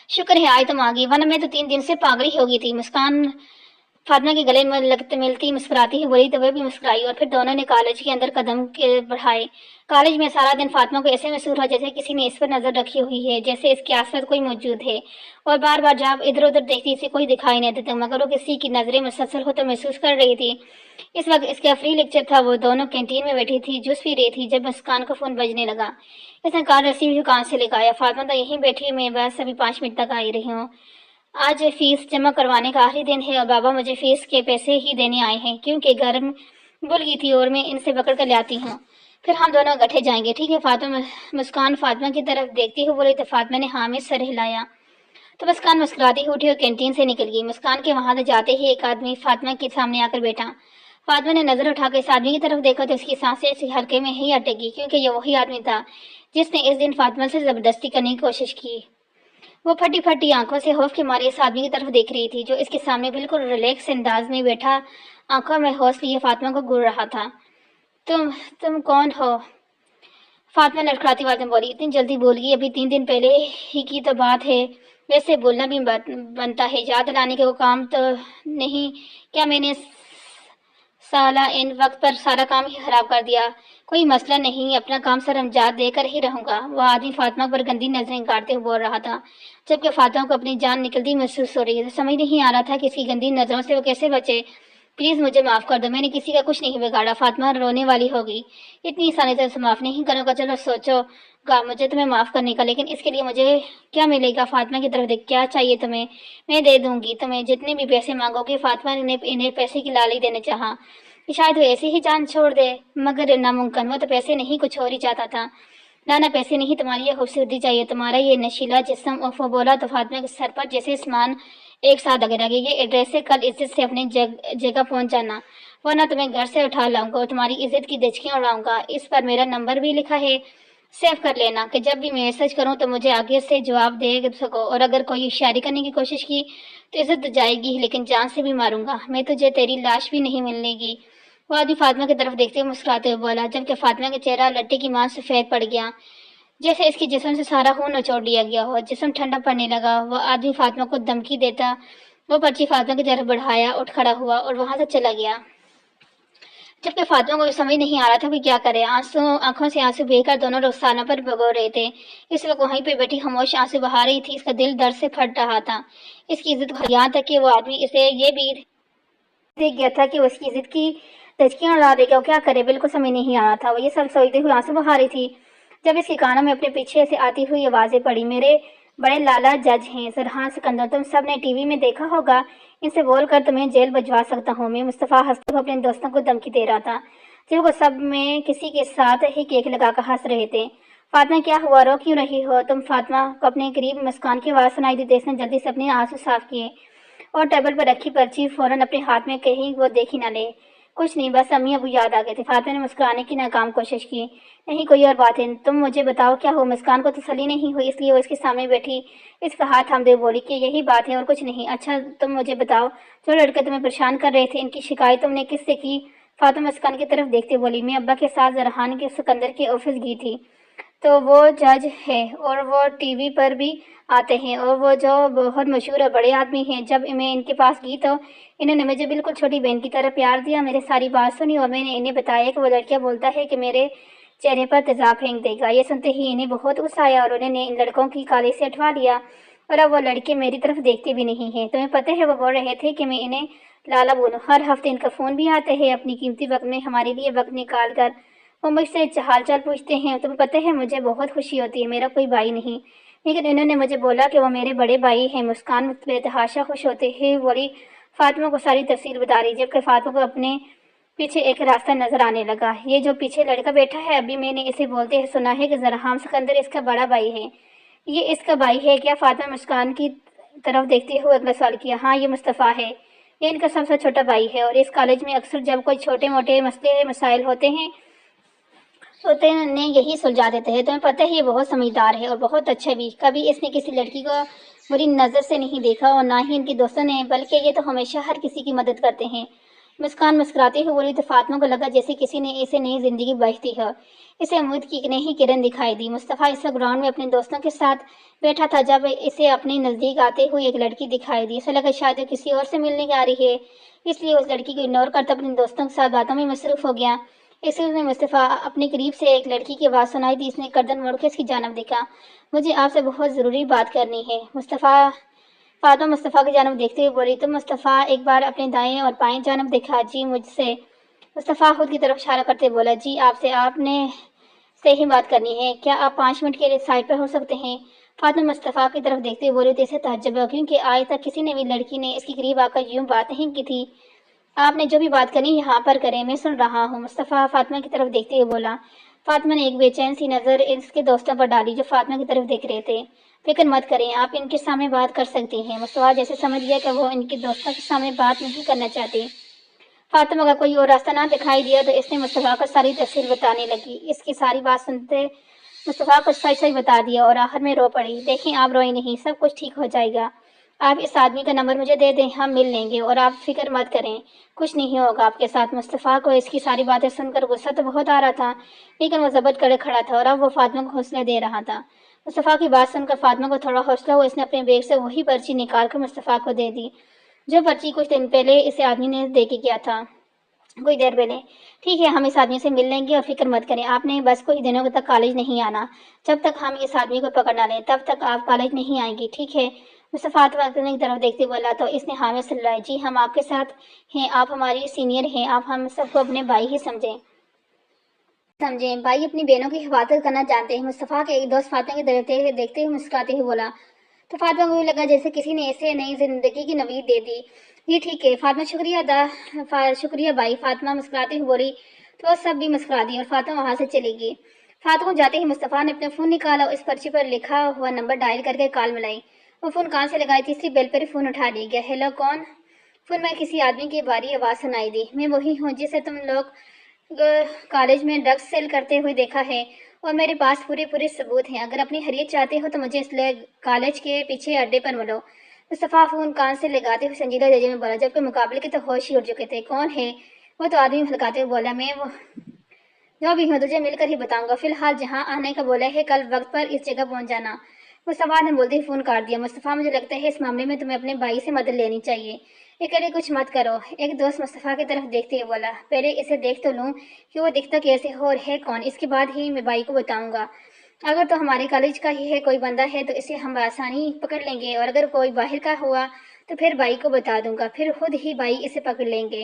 شکر ہے آج تم آ گئی، ورنہ میں تو 3 دن سے پاگل ہی ہو گئی تھی۔ مسکان فاطمہ کے گلے میں ملتی مسکراتی ہی بولی تو وہ بھی مسکرائی اور پھر دونوں نے کالج کے اندر قدم بڑھائے۔ کالج میں سارا دن فاطمہ کو ایسے محسوس ہوا جیسے کسی نے اس پر نظر رکھی ہوئی ہے، جیسے اس کے آس پاس کوئی موجود ہے، اور بار بار جب ادھر ادھر دیکھتی اسے کوئی دکھائی نہیں دیتا، مگر وہ کسی کی نظریں مسلسل ہوتا محسوس کر رہی تھی۔ اس وقت اس کا فری لیکچر تھا، وہ دونوں کینٹین میں بیٹھی تھی، جوس پی رہی تھی، جب مسکان کا فون بجنے لگا۔ اس نے کال ریسیور دکان سے لگایا۔ فاطمہ تو یہیں بیٹھی، میں بس ابھی 5 منٹ تک آئی رہی ہوں۔ آج فیس جمع کروانے کا آخری دن ہے اور بابا مجھے فیس کے پیسے ہی دینے آئے ہیں، کیونکہ گھر بھول گئی تھی اور میں ان سے پکڑ کر لاتی ہوں، پھر ہم دونوں اکٹھے جائیں گے، ٹھیک ہے؟ فاطمہ مسکان فاطمہ کی طرف دیکھتی ہوئے بولی تو فاطمہ نے ہاں میں سر ہلایا تو مسکان مسکراتی ہوئی اٹھی اور کینٹین سے نکل گئی۔ مسکان کے وہاں سے جاتے ہی ایک آدمی فاطمہ کے سامنے آ کر بیٹھا۔ فاطمہ نے نظر اٹھا کر اس آدمی کی طرف دیکھا تو اس کی سانسیں اسی حلقے میں ہی اٹک گئی، کیونکہ یہ وہی آدمی تھا جس نے اس دن فاطمہ سے زبردستی کرنے کی کوشش کی۔ وہ پھٹی پھٹی آنکھوں سے خوف کے مارے اس آدمی کی طرف دیکھ رہی تھی جو اس کے سامنے بالکل ریلیکس انداز میں بیٹھا آنکھوں میں ہوش لیے فاطمہ کو گھور رہا تھا۔ تم کون ہو؟ فاطمہ لڑکھڑاتی آواز میں بولی۔ اتنی جلدی بول گئی؟ ابھی 3 دن پہلے ہی کی تو بات ہے، ویسے بولنا بھی بنتا ہے، یاد دلانے کے وہ کام تو نہیں کیا میں نے سالہ ان وقت پر سارا کام ہی خراب کر دیا؟ کوئی مسئلہ نہیں، اپنا کام سر انجام دے کر ہی رہوں گا۔ وہ آدمی فاطمہ پر گندی نظریں گاڑتے ہوئے بول رہا تھا، جبکہ فاطمہ کو اپنی جان نکلتی محسوس ہو رہی ہے۔ سمجھ نہیں آ رہا تھا کہ اس کی گندی نظروں سے وہ کیسے بچے۔ پلیز مجھے معاف کر دو، میں نے کسی کا کچھ نہیں بگاڑا۔ فاطمہ رونے والی ہو گئی۔ اتنی آسانی سے معاف نہیں کروں گا، چلو سوچو گا مجھے تمہیں معاف کرنے کا، لیکن اس کے لیے مجھے کیا ملے گا؟ فاطمہ کی طرف دیکھ، کیا چاہیے تمہیں؟ میں دے دوں گی تمہیں جتنے بھی پیسے مانگو گی۔ فاطمہ نے انہیں پیسے کی لالچ دینا چاہا کہ شاید وہ ایسے ہی جان چھوڑ دے، مگر ناممکن، وہ تو پیسے نہیں کچھ اور ہی چاہتا تھا۔ نہ پیسے نہیں، تمہاری یہ خوبصورتی چاہیے، تمہارا یہ نشیلا جسم۔ وہ بولا تو فاطمہ کے سر پر جیسے آسمان ایک ساتھ لگنے لگے۔ یہ ایڈریس سے کل عزت سے اپنی جگہ پہنچ جانا، ورنہ تمہیں گھر سے اٹھا لاؤں گا اور تمہاری عزت کی دھچکیاں اڑاؤں گا۔ اس پر میرا نمبر بھی لکھا ہے، سیو کر لینا کہ جب بھی میں میسج کروں تو مجھے آگے سے جواب دے سکو، اور اگر کوئی شیئری کرنے کی کوشش کی تو عزت تو جائے گی لیکن جان سے بھی ماروں گا، میں تجھے تیری لاش بھی نہیں ملنے گی۔ وہ آدمی فاطمہ کی طرف دیکھتے ہوئے مسکراتے ہوئے بولا، جبکہ فاطمہ کا چہرہ لٹے کی مان سفید پڑ گیا، جیسے اس کے جسم سے سارا خون نچوڑ لیا گیا ہو۔ جسم ٹھنڈا پڑنے لگا۔ وہ آدمی فاطمہ کو دھمکی دیتا وہ پرچی فاطمہ کی طرف بڑھایا، اٹھ کھڑا ہوا اور وہاں سے چلا گیا، جبکہ فاطمہ کو سمجھ نہیں آ رہا تھا کہ کیا کرے۔ آنکھوں سے آنسو بہہ کر دونوں رخسانوں پر بھگو رہے تھے۔ اس وقت وہیں پہ بیٹھی خاموش آنسو بہا رہی تھی، اس کا دل درد سے پھٹ رہا تھا، اس کی عزت کو، یہاں تک کہ وہ آدمی اسے یہ بھی دیکھ گیا تھا کہ وہ اس کی عزت کی دھچکیاں اڑا دے گا، وہ کیا کرے؟ بالکل سمجھ نہیں آ رہا تھا۔ وہ یہ سب سوچتے ہوئے آنسو بہا رہی تھی جب اس کے کانوں میں اپنے پیچھے سے آتی ہوئی آوازیں پڑی، میرے بڑے لالا جج ہیں سرحان سکندر، تم سب نے ٹی وی میں دیکھا ہوگا، ان سے بول کر تمہیں جیل بھجوا سکتا ہوں میں۔ مصطفیٰ ہنستے ہوئے اپنے دوستوں کو دھمکی دے رہا تھا، جب وہ سب میں کسی کے ساتھ ہی کیک لگا کر ہنس رہے تھے۔ فاطمہ کیا ہوا، رو کیوں رہی ہو تم؟ فاطمہ کو اپنے قریب مسکان کی آواز سنائی دی تو اس نے جلدی سے اپنے آنسو صاف کیے اور ٹیبل پر رکھی پرچی فوراً اپنے ہاتھ میں کہیں وہ دیکھ ہی نہ لے۔ کچھ نہیں، بس امی ابو یاد آ گئے تھے۔ فاطمہ نے مسکرانے کی ناکام کوشش کی، نہیں کوئی اور بات ہے، تم مجھے بتاؤ کیا ہو؟ مسکان کو تسلی نہیں ہوئی، اس لیے وہ اس کے سامنے بیٹھی اس کا ہاتھ تھام دے بولی کہ یہی بات ہے اور کچھ نہیں۔ اچھا تم مجھے بتاؤ، جو لڑکے تمہیں پریشان کر رہے تھے ان کی شکایت تم نے کس سے کی؟ فاطمہ مسکان کی طرف دیکھتے بولی، میں ابا کے ساتھ زرحان کے سکندر کے آفس گئی تھی، تو وہ جج ہے اور وہ ٹی وی پر بھی آتے ہیں اور وہ جو بہت مشہور اور بڑے آدمی ہیں، جب میں ان کے پاس گئی تو انہوں نے مجھے بالکل چھوٹی بہن کی طرح پیار دیا، میرے ساری بات سنی اور میں نے انہیں بتایا کہ وہ لڑکیاں بولتا ہے کہ میرے چہرے پر تیزاب پھینک دے گا۔ یہ سنتے ہی انہیں بہت غصہ آیا اور انہوں نے ان لڑکوں کی کالج سے ہٹوا لیا اور اب وہ لڑکے میری طرف دیکھتے بھی نہیں ہیں۔ تمہیں پتہ ہے وہ بول رہے تھے کہ میں انہیں لالا بولوں، ہر ہفتے ان کا فون بھی آتے ہیں، اپنی قیمتی وقت میں ہمارے لیے وقت نکال کر وہ مجھ سے حال چال پوچھتے ہیں۔ تمہیں پتہ ہے مجھے بہت خوشی ہوتی ہے، میرا کوئی بھائی نہیں، لیکن انہوں نے مجھے بولا کہ وہ میرے بڑے بھائی ہیں۔ مسکان بے تحاشا خوش ہوتے ہوئے بولی، فاطمہ کو ساری تفصیل بتا رہی، جبکہ فاطمہ کو اپنے پیچھے ایک راستہ نظر آنے لگا۔ یہ جو پیچھے لڑکا بیٹھا ہے، ابھی میں نے اسے بولتے ہیں سنا ہے کہ زرحام سکندر اس کا بڑا بھائی ہے۔ یہ اس کا بھائی ہے کیا؟ فاطمہ مسکان کی طرف دیکھتے ہوئے اگلا سوال کیا۔ ہاں، یہ مصطفیٰ ہے، یہ ان کا سب سے چھوٹا بھائی ہے، اور اس کالج میں اکثر جب کوئی چھوٹے موٹے مسائل ہوتے ہیں یہی سلجھا دیتے ہیں۔ تمہیں پتہ ہے یہ بہت سمجھدار ہے اور بہت اچھا بھی۔ کبھی اس نے کسی لڑکی کو بری نظر سے نہیں دیکھا، اور نہ ہی ان کے دوستوں نے، بلکہ یہ تو ہمیشہ ہر کسی کی مدد کرتے ہیں۔ مسکان مسکراتے ہوئے بولی تو فاطمہ کو لگا جیسے کسی نے اسے نئی زندگی بخشی ہو۔ اسے امید کی ایک نئی کرن دکھائی دی۔ مصطفیٰ اس وقت گراؤنڈ میں اپنے دوستوں کے ساتھ بیٹھا تھا جب اسے اپنے نزدیک آتے ہوئے ایک لڑکی دکھائی دی۔ اسے لگا شاید وہ کسی اور سے ملنے آ رہی ہے، اس لیے اس لڑکی کو اگنور کرتا اپنے دوستوں کے ساتھ باتوں میں مصروف ہو گیا۔ اس میں مصطفیٰ اپنے قریب سے ایک لڑکی کی آواز سنائی دی۔ اس نے گردن موڑ کے اس کی جانب دیکھا۔ مجھے آپ سے بہت ضروری بات کرنی ہے۔ فاطمہ مصطفیٰ کی جانب دیکھتے ہوئے بولی۔ تو مصطفیٰ ایک بار اپنے دائیں اور بائیں جانب دیکھا۔ جی مجھ سے؟ مصطفیٰ خود کی طرف اشارہ کرتے بولا۔ جی آپ نے سے ہی بات کرنی ہے۔ کیا آپ 5 منٹ کے لیے سائڈ پر ہو سکتے ہیں؟ فاطمہ مصطفیٰ کی طرف دیکھتے ہوئے بولی تو اسے تعجب ہوا، کیونکہ آج تک کسی نے بھی لڑکی نے اس کے قریب آ کر یوں بات نہیں کی تھی۔ آپ نے جو بھی بات کرنی یہاں پر کریں، میں سن رہا ہوں، مصطفیٰ فاطمہ کی طرف دیکھتے ہوئے بولا۔ فاطمہ نے ایک بے چین سی نظر اس کے دوستوں پر ڈالی جو فاطمہ کی طرف دیکھ رہے تھے۔ فکر مت کریں، آپ ان کے سامنے بات کر سکتے ہیں۔ مصطفیٰ جیسے سمجھ گیا کہ وہ ان کے دوستوں کے سامنے بات نہیں کرنا چاہتے۔ فاطمہ کا کوئی اور راستہ نہ دکھائی دیا تو اس نے مصطفیٰ کو ساری تفصیل بتانے لگی۔ اس کی ساری بات سنتے مصطفیٰ کو سچ بتا دیا اور آخر میں رو پڑی۔ دیکھیں آپ روئیں نہیں، سب کچھ ٹھیک ہو جائے گا۔ آپ اس آدمی کا نمبر مجھے دے دیں، ہم مل لیں گے، اور آپ فکر مت کریں، کچھ نہیں ہوگا آپ کے ساتھ۔ مصطفیٰ کو اس کی ساری باتیں سن کر غصہ تو بہت آ رہا تھا، لیکن وہ ضبط کرے کھڑا تھا اور اب وہ فاطمہ کو حوصلہ دے رہا تھا۔ مصطفیٰ کی بات سن کر فاطمہ کو تھوڑا حوصلہ ہوا۔ اس نے اپنے بیگ سے وہی پرچی نکال کر مصطفیٰ کو دے دی جو پرچی کچھ دن پہلے اسے آدمی نے دے کے گیا تھا، کچھ دیر پہلے۔ ٹھیک ہے، ہم اس آدمی سے مل لیں گے اور فکر مت کریں، آپ نے بس کچھ دنوں تک کالج نہیں آنا۔ جب تک ہم اس آدمی کو پکڑ نہ لیں تب تک آپ کالج نہیں آئیں گی، ٹھیک ہے؟ مصطفیٰ فاطمہ کی طرف دیکھتے بولا تو اس نے ہاں میں سر ہلایا۔ جی ہم آپ کے ساتھ ہیں، آپ ہماری سینئر ہیں، آپ ہم سب کو اپنے بھائی ہی سمجھیں۔ بھائی اپنی بہنوں کی حفاظت کرنا جانتے ہیں۔ مصطفیٰ کے ایک دوست فاطمہ کی طرف دیکھتے ہوئے مسکراتے ہوئے بولا تو فاطمہ کو بھی لگا جیسے کسی نے اسے نئی زندگی کی نوید دے دی۔ جی ٹھیک ہے فاطمہ، شکریہ بھائی، فاطمہ مسکراتے ہوئے بولی تو وہ سب بھی مسکرا دی اور فاطمہ وہاں سے چلی گئی۔ فاطمہ جاتے ہی مصطفیٰ نے اپنا فون نکالا اور اس پرچی پر لکھا ہوا نمبر ڈائل کر کے کال ملائی۔ وہ فون کان سے لگائی، تیسری بیل پر فون اٹھا لیا گیا۔ ہیلو، کون؟ فون میں کسی آدمی کی بھاری آواز سنائی دی۔ میں وہی ہوں جسے تم لوگ کالج میں ڈرگس سیل کرتے ہوئے دیکھا ہے، اور میرے پاس پورے ثبوت ہیں۔ اگر اپنی حریت چاہتے ہو تو مجھے اس لیے کالج کے پیچھے اڈے پر ملو۔ مصطفیٰ فون کان سے لگاتے ہوئے سنجیدہ لہجے میں بولا، جبکہ مقابلے کے تو ہوش ہی اڑ چکے تھے۔ کون ہے وہ؟ تو آدمی ہلکاتے ہوئے بولا، میں وہ جو بھی ہوں تجھے مل کر ہی بتاؤں گا، فی الحال جہاں آنے کا بولا ہے کل وقت پر اس جگہ پہنچ جانا۔ مصطفیٰ نے بولتے ہی فون کاٹ دیا۔ مصطفیٰ مجھے لگتا ہے اس معاملے میں تمہیں اپنے بھائی سے مدد لینی چاہیے، اکیلے کچھ مت کرو۔ ایک دوست مصطفیٰ کی طرف دیکھتے ہوئے بولا، پہلے اسے دیکھ تو لوں کہ وہ دکھتا کیسے ہو اور ہے کون، اس کے بعد ہی میں بھائی کو بتاؤں گا۔ اگر تو ہمارے کالج کا ہی ہے کوئی بندہ ہے تو اسے ہم آسانی پکڑ لیں گے، اور اگر کوئی باہر کا ہوا تو پھر بھائی کو بتا دوں گا، پھر خود ہی بھائی اسے پکڑ لیں گے۔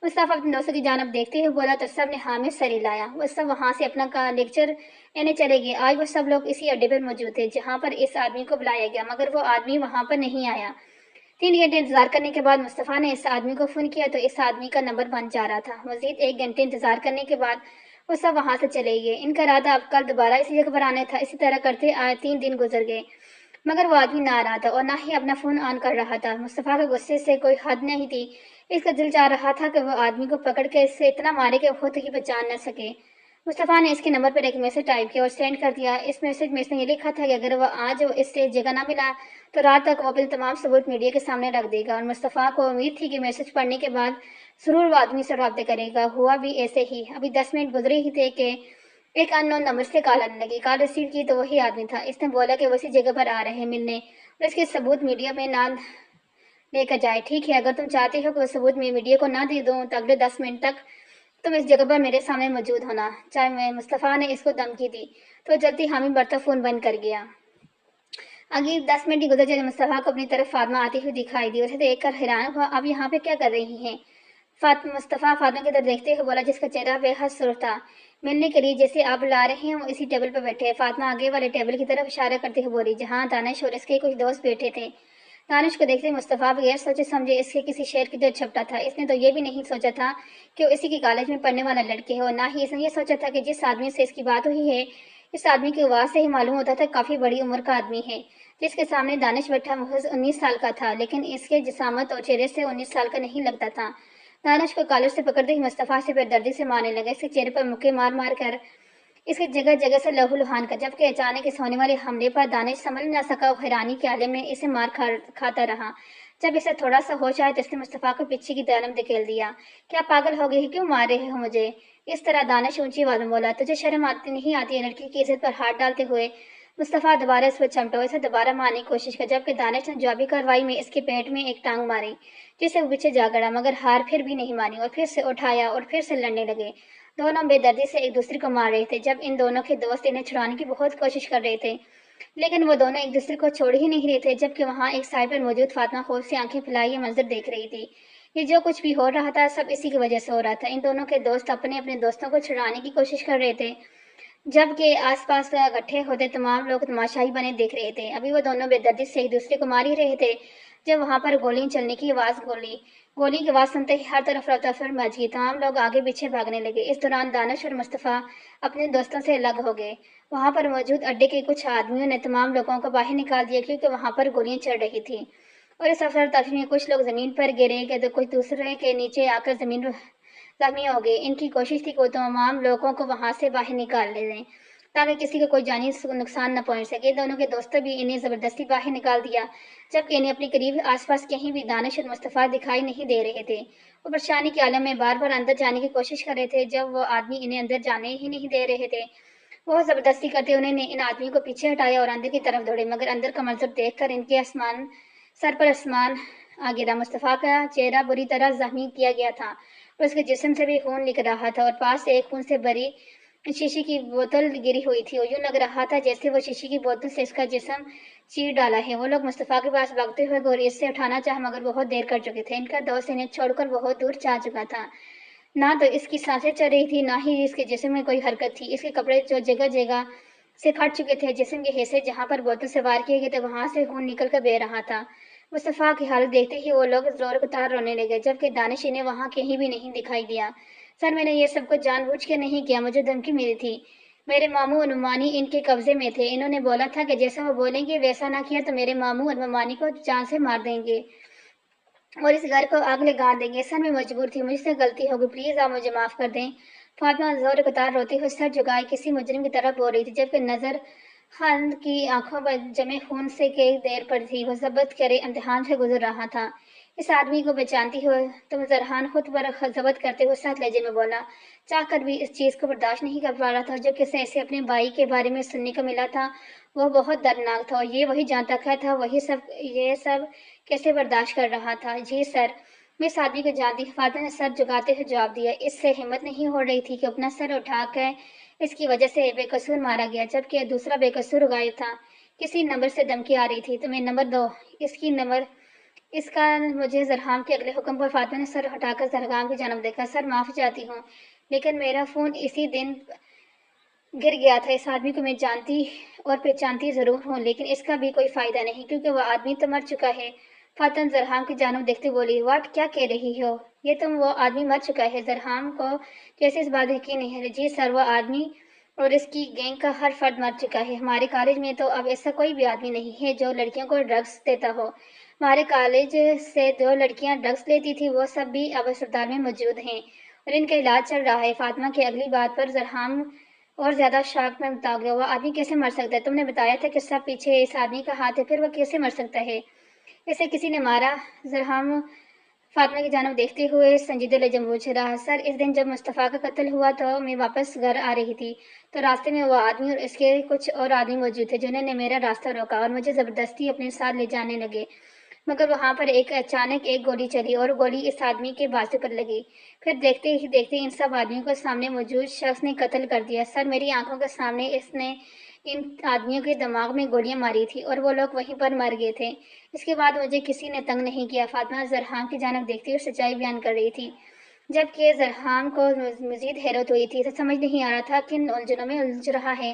مصطفیٰ اپنے دوستوں کی جانب دیکھتے ہوئے بولا تو سب نے ہاں میں سر ہلایا۔ وہ سب وہاں سے اپنا لیکچر لینے چلے گئے۔ آج وہ سب لوگ اسی اڈے پر موجود تھے جہاں پر اس آدمی کو بلایا گیا، مگر وہ آدمی وہاں پر نہیں آیا۔ 3 گھنٹے انتظار کرنے کے بعد مصطفیٰ نے اس آدمی کو فون کیا تو اس آدمی کا نمبر بند جا رہا تھا۔ مزید 1 گھنٹے انتظار کرنے کے بعد وہ سب وہاں سے چلے گئے۔ ان کا ارادہ اب کل دوبارہ اسی جگہ پر آنا تھا۔ اسی طرح کرتے 3 دن گزر گئے، مگر وہ آدمی نہ آ رہا تھا اور نہ ہی اپنا فون آن کر رہا تھا۔ مصطفیٰ کے غصے سے کوئی حد نہیں تھی۔ اس کا دل چاہ رہا تھا کہ وہ آدمی کو پکڑ کے اس سے اتنا مارے کہ خود ہی پہچان نہ سکے۔ مصطفیٰ نے اس کے نمبر پر ایک میسج ٹائپ کیا اور سینڈ کر دیا۔ اس میسج میں اس نے یہ لکھا تھا کہ اگر وہ آج اس سے جگہ نہ ملا تو رات تک وہ اپنے تمام ثبوت میڈیا کے سامنے رکھ دے گا، اور مصطفیٰ کو امید تھی کہ میسج پڑھنے کے بعد ضرور وہ آدمی سے رابطے کرے گا۔ ہوا بھی ایسے ہی۔ ابھی 10 منٹ گزرے ہی تھے کہ ایک ان نون نمبر سے کال آنے لگی۔ کال ریسیو کی تو وہی آدمی تھا۔ اس نے بولا کہ وہ اسی جگہ پر آ رہے ہیں ملنے، اور اس کے ثبوت میڈیا میں نہ لے کر جائے۔ ٹھیک ہے، اگر تم چاہتے ہو کہ وہ ثبوت میں میڈیا کو نہ دے دوں تو اگلے 10 منٹ تک تم اس جگہ پر میرے سامنے موجود ہونا چاہے۔ مصطفیٰ نے اس کو دھمکی دی تو جلدی حامی برتا فون بند کر گیا۔ اگلی 10 منٹ ہی گزر جب مصطفیٰ کو اپنی طرف فاطمہ آتی ہوئی دکھائی دی، اسے دیکھ کر حیران ہوا۔ اب یہاں پہ کیا کر رہی ہیں؟ مصطفیٰ فاطمہ کی طرف دیکھتے ہوئے بولا جس کا چہرہ بے حد سرخ تھا۔ ملنے کے لیے جسے آپ بلا رہے ہیں وہ اسی ٹیبل پر بیٹھے ہیں۔ فاطمہ آگے والے ٹیبل کی طرف اشارہ کرتے ہوئے بولی جہاں دانش اور اس کے کچھ دوست بیٹھے تھے۔ دانش کو دیکھتے مصطفیٰ بغیر سوچے سمجھے اس کے کسی شعر کی طرح چھپٹا تھا۔ اس نے تو یہ بھی نہیں سوچا تھا کہ وہ اسی کے کالج میں پڑھنے والا لڑکے ہے، اور نہ ہی اس نے یہ سوچا تھا کہ جس آدمی سے اس کی بات ہوئی ہے، اس آدمی کی آواز سے ہی معلوم ہوتا تھا کافی بڑی عمر کا آدمی ہے۔ جس کے سامنے دانش بیٹھا محض 19 سال کا تھا، لیکن اس کے جسامت اور چہرے سے 19 سال کا نہیں لگتا تھا۔ دانش کو کالر سے پکڑتے ہی مصطفیٰ سے بے-دردی سے مارنے لگا، اس کے چہرے پر مکے مار مار کر اس کی جگہ جگہ سے لہو لہان کا، جبکہ اچانک اس ہونے والے حملے پر دانش سنبھل نہ سکا اور حیرانی کے عالم میں اسے مار کھاتا رہا۔ جب اسے تھوڑا سا ہوش آیا تو اس نے مصطفیٰ کو پیچھے کی طرف دھکیل دیا۔ کیا پاگل ہو گئی، کیوں مار رہے ہو مجھے؟ اس طرح دانش اونچی آواز میں بولا۔ تجھے شرم نہیں آتی ہے؟ لڑکی کی عزت پر ہاتھ ڈالتے ہوئے مصطفیٰ دوبارہ اس پر چمٹا، اسے دوبارہ مارنے کی کوشش کی، جبکہ دانش نے جوابی کارروائی میں اس کے پیٹ میں ایک ٹانگ ماری، جس سے وہ پیچھے جا گڑا، مگر ہار پھر بھی نہیں مانی اور پھر سے اٹھایا اور پھر سے لڑنے لگے۔ دونوں بے دردی سے ایک دوسرے کو مار رہے تھے۔ جب ان دونوں کے دوست انہیں چھڑانے کی بہت کوشش کر رہے تھے، لیکن وہ دونوں ایک دوسرے کو چھوڑ ہی نہیں رہے تھے، جبکہ وہاں ایک سائڈ پر موجود فاطمہ خوف سے آنکھیں پھیلائے یہ منظر دیکھ رہی تھی۔ یہ جو کچھ بھی ہو رہا تھا سب اسی کی وجہ سے ہو رہا تھا۔ ان دونوں کے دوست اپنے اپنے دوستوں کو چھڑانے کی کوشش کر رہے تھے، جبکہ آس پاس اکٹھے ہوتے تمام لوگ تماشائی بنے دیکھ رہے تھے۔ ابھی وہ دونوں بے دردی سے ایک دوسرے کو مار ہی رہے تھے جب وہاں پر گولیاں چلنے کی گولی کی آواز سنتے ہی ہر طرف رفتہ مچ گئی، تمام لوگ آگے پیچھے بھاگنے لگے۔ اس دوران دانش اور مصطفیٰ اپنے دوستوں سے الگ ہو گئے۔ وہاں پر موجود اڈے کے کچھ آدمیوں نے تمام لوگوں کو باہر نکال دیا، کیونکہ وہاں پر گولیاں چل رہی تھیں، اور اس افراتفری میں کچھ لوگ زمین پر گرے تو کچھ دوسرے کے نیچے آ کر زخمی ہو گئے۔ ان کی کوشش تھی کہ وہ تمام لوگوں کو وہاں سے باہر نکال لے دیں تاکہ کسی کو کوئی جانی نقصان نہ پہنچ سکے۔ دونوں کے دوستوں بھی انہیں زبردستی باہر نکال دیا، جبکہ انہیں اپنے قریب آس پاس کہیں بھی دانش اور مصطفیٰ دکھائی نہیں دے رہے تھے۔ وہ پریشانی کے عالم میں بار بار اندر جانے کی کوشش کر رہے تھے، جب وہ آدمی انہیں اندر جانے ہی نہیں دے رہے تھے۔ وہ زبردستی کرتے انہوں نے ان آدمیوں کو پیچھے ہٹایا اور اندر کی طرف دوڑے، مگر اندر کا منظر دیکھ کر ان کے سر پر آسمان آ گرا۔ مصطفیٰ کا چہرہ بری طرح زخمی کیا گیا تھا اور اس کے جسم سے بھی خون نکل رہا تھا، اور پاس سے ایک خون سے بھری شیشے کی بوتل گری ہوئی تھی، اور یوں لگ رہا تھا جیسے وہ شیشے کی بوتل سے اس کا جسم چیر ڈالا ہے۔ وہ لوگ مصطفیٰ کے پاس بھاگتے ہوئے اور اس سے اٹھانا چاہا، مگر بہت دیر کر چکے تھے۔ ان کا دوست انہیں چھوڑ کر بہت دور جا چکا تھا۔ نہ تو اس کی سانسیں چل رہی تھی، نہ ہی اس کے جسم میں کوئی حرکت تھی۔ اس کے کپڑے جو جگہ جگہ سے پھٹ چکے تھے، جسم کے حصے جہاں پر بوتل سے وار کیے گئے تھے وہاں سے خون نکل کر بہہ رہا تھا۔ مصطفیٰ کی حالت دیکھتے ہی وہ لوگ زور کے تار رونے لگے، جبکہ دانش انہیں وہاں کہیں بھی نہیں دکھائی دیا۔ سر، میں نے یہ سب کچھ جان بوجھ کے نہیں کیا، مجھے دھمکی ملی تھی۔ میرے ماموں اور ممانی ان کے قبضے میں تھے، انہوں نے بولا تھا کہ جیسا وہ بولیں گے ویسا نہ کیا تو میرے ماموں اور ممانی کو جان سے مار دیں گے اور اس گھر کو آگ لگا دیں گے۔ سر، میں مجبور تھی، مجھ سے غلطی ہو گئی، پلیز آپ مجھے معاف کر دیں۔ فاطمہ زور قطار روتے ہوئے سر جھکائے کسی مجرم کی طرف بول رہی تھی، جبکہ نظر خان کی آنکھوں پر جمے خون سے کئی دیر پر تھی۔ وہ ضبط کرے امتحان سے گزر رہا تھا۔ اس آدمی کو پہچانتی ہو تو زرحان خود پر ضبط کرتے ہوئے سخت لہجے میں بولا، چاہ کر بھی اس چیز کو برداشت نہیں کر پا رہا تھا جو کسی ایسے اپنے بھائی کے بارے میں سننے کو ملا تھا۔ وہ بہت دردناک تھا، اور یہ وہی جانتا تھا یہ سب کیسے برداشت کر رہا تھا۔ جی سر، میں اس آدمی کو جانتی ہوں، فاطمہ نے سر جھکاتے ہوئے جواب دیا۔ اس سے ہمت نہیں ہو رہی تھی کہ اپنا سر اٹھا کے اس کی وجہ سے بے قصور مارا گیا، جبکہ دوسرا بے قصور غائب تھا۔ کسی نمبر سے دھمکی آ رہی تھی، تمہیں نمبر دو، اس کا مجھے زرحام کے اگلے حکم پر فاطمہ نے سر ہٹا کر زرحام کی جانب دیکھا۔ سر، معافی چاہتی ہوں، لیکن میرا فون اسی دن گر گیا تھا۔ اس آدمی کو میں جانتی اور پہچانتی ضرور ہوں، لیکن اس کا بھی کوئی فائدہ نہیں، کیونکہ وہ آدمی تو مر چکا ہے۔ فاطمہ زرحام کی جانب دیکھتے بولی، واٹ، کیا کہہ رہی ہو؟ وہ آدمی مر چکا ہے۔ زرحام کو جیسے اس بات یقین نہیں ہے۔ جی سر، وہ آدمی اور اس کی گینگ کا ہر فرد مر چکا ہے۔ ہمارے کالج میں تو اب ایسا کوئی بھی آدمی نہیں ہے جو لڑکیوں کو ڈرگس دیتا ہو۔ ہمارے کالج سے جو لڑکیاں ڈرگس لیتی تھی وہ سب بھی اب اسپتال میں موجود ہیں اور ان کا علاج چل رہا ہے۔ فاطمہ کی اگلی بات پر زرحام اور زیادہ شاک میں مبتلا ہو گیا۔ وہ آدمی کیسے مر سکتا ہے؟ تم نے بتایا تھا کہ سب پیچھے اس آدمی کا ہاتھ ہے، پھر وہ کیسے مر سکتا ہے؟ اسے کسی نے مارا؟ زرحام فاطمہ کی جانب دیکھتے ہوئے سنجیدہ لہجے میں پوچھ رہا۔ سر، اس دن جب مصطفیٰ کا قتل ہوا تو میں واپس گھر آ رہی تھی، تو راستے میں وہ آدمی اور اس کے کچھ اور آدمی موجود تھے جنہوں نے میرا راستہ روکا اور مجھے زبردستی اپنے ساتھ لے جانے لگے، مگر وہاں پر اچانک ایک گولی چلی اور گولی اس آدمی کے بازو پر لگی۔ پھر دیکھتے ہی دیکھتے ان سب آدمیوں کو سامنے موجود شخص نے قتل کر دیا۔ سر، میری آنکھوں کے سامنے اس نے ان آدمیوں کے دماغ میں گولیاں ماری تھی اور وہ لوگ وہیں پر مر گئے تھے۔ اس کے بعد مجھے کسی نے تنگ نہیں کیا۔ فاطمہ زرحام کی جانب دیکھتے ہوئے سچائی بیان کر رہی تھی، جبکہ زرحام کو مزید حیرت ہوئی تھی۔ سمجھ نہیں آ رہا تھا کن الجھنوں میں الجھ رہا ہے۔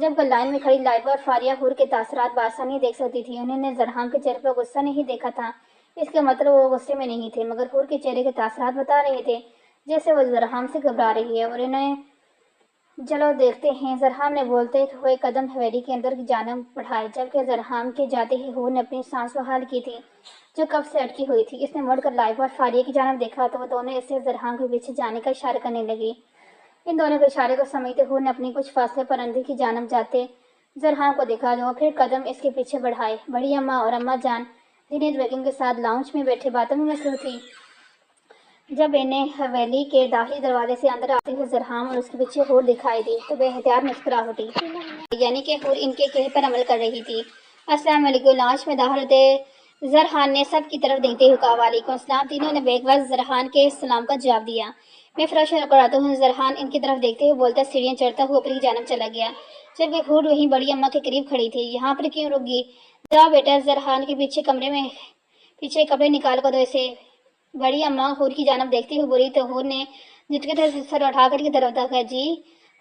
جب کہ لائن میں کھڑی لائبہ اور فاریہ حور کے تاثرات بآسانی دیکھ سکتی تھی. انہوں نے زرحام کے چہرے پر غصہ نہیں دیکھا تھا. اس کا مطلب وہ غصے میں نہیں تھے، مگر حور کے چہرے کے تاثرات بتا رہے تھے جیسے وہ زرحام سے گھبرا رہی ہے. اور انہیں چلو دیکھتے ہیں. زرحام نے بولتے ہوئے قدم حویلی کے اندر کی جانب بڑھائے، جبکہ زرحام کے جاتے ہی حور نے اپنی سانس بحال کی تھی جو کب سے اٹکی ہوئی تھی. اس نے مڑ کر لائبہ اور فاریہ کی جانب دیکھا تو وہ دونوں اسے زرحام کے پیچھے جانے کا اشارہ کرنے لگی. ان دونوں کے اشارے کو سمجھتے حور نے اپنی کچھ فاصلے پر اندر کی جانب جاتے زرحام کو دیکھا جو پھر قدم اس کے پیچھے بڑھائے. بڑی اماں اور اماں جان زینت بیگم کے ساتھ لاؤنج میں بیٹھے باتوں میں مصروف تھی. جب انہیں حویلی کے داخلی دروازے سے اندر آتے ہوئے زرحام اور اس کے پیچھے حور دکھائی دی تو بے احتیاط مسکرا اٹھی، یعنی کہ حور ان کے کہے پر عمل کر رہی تھی. السلام علیکم. لاؤنج میں داخل ہوتے زرحان نے سب کی طرف دیکھتے ہوئے کہا، وعلیکم السلام. تینوں نے بیک وقت زرحان کے سلام کا جواب دیا. میں فروش کراتا ہوں. زرحان ان کی طرف دیکھتے ہوئے بولتا سیڑھیاں چڑھتا ہوا اوپر کی جانب چلا گیا، جبکہ حور وہیں بڑی اماں کے قریب کھڑی تھی. یہاں پر کیوں رک گئی؟ جاؤ بیٹا. زرحان کے پیچھے کپڑے نکال کر دو اسے. بڑی اماں حور کی جانب دیکھتے ہوئے بولی تو حور نے جھٹکے سے سر اٹھا کر کی طرف دیکھا. جی.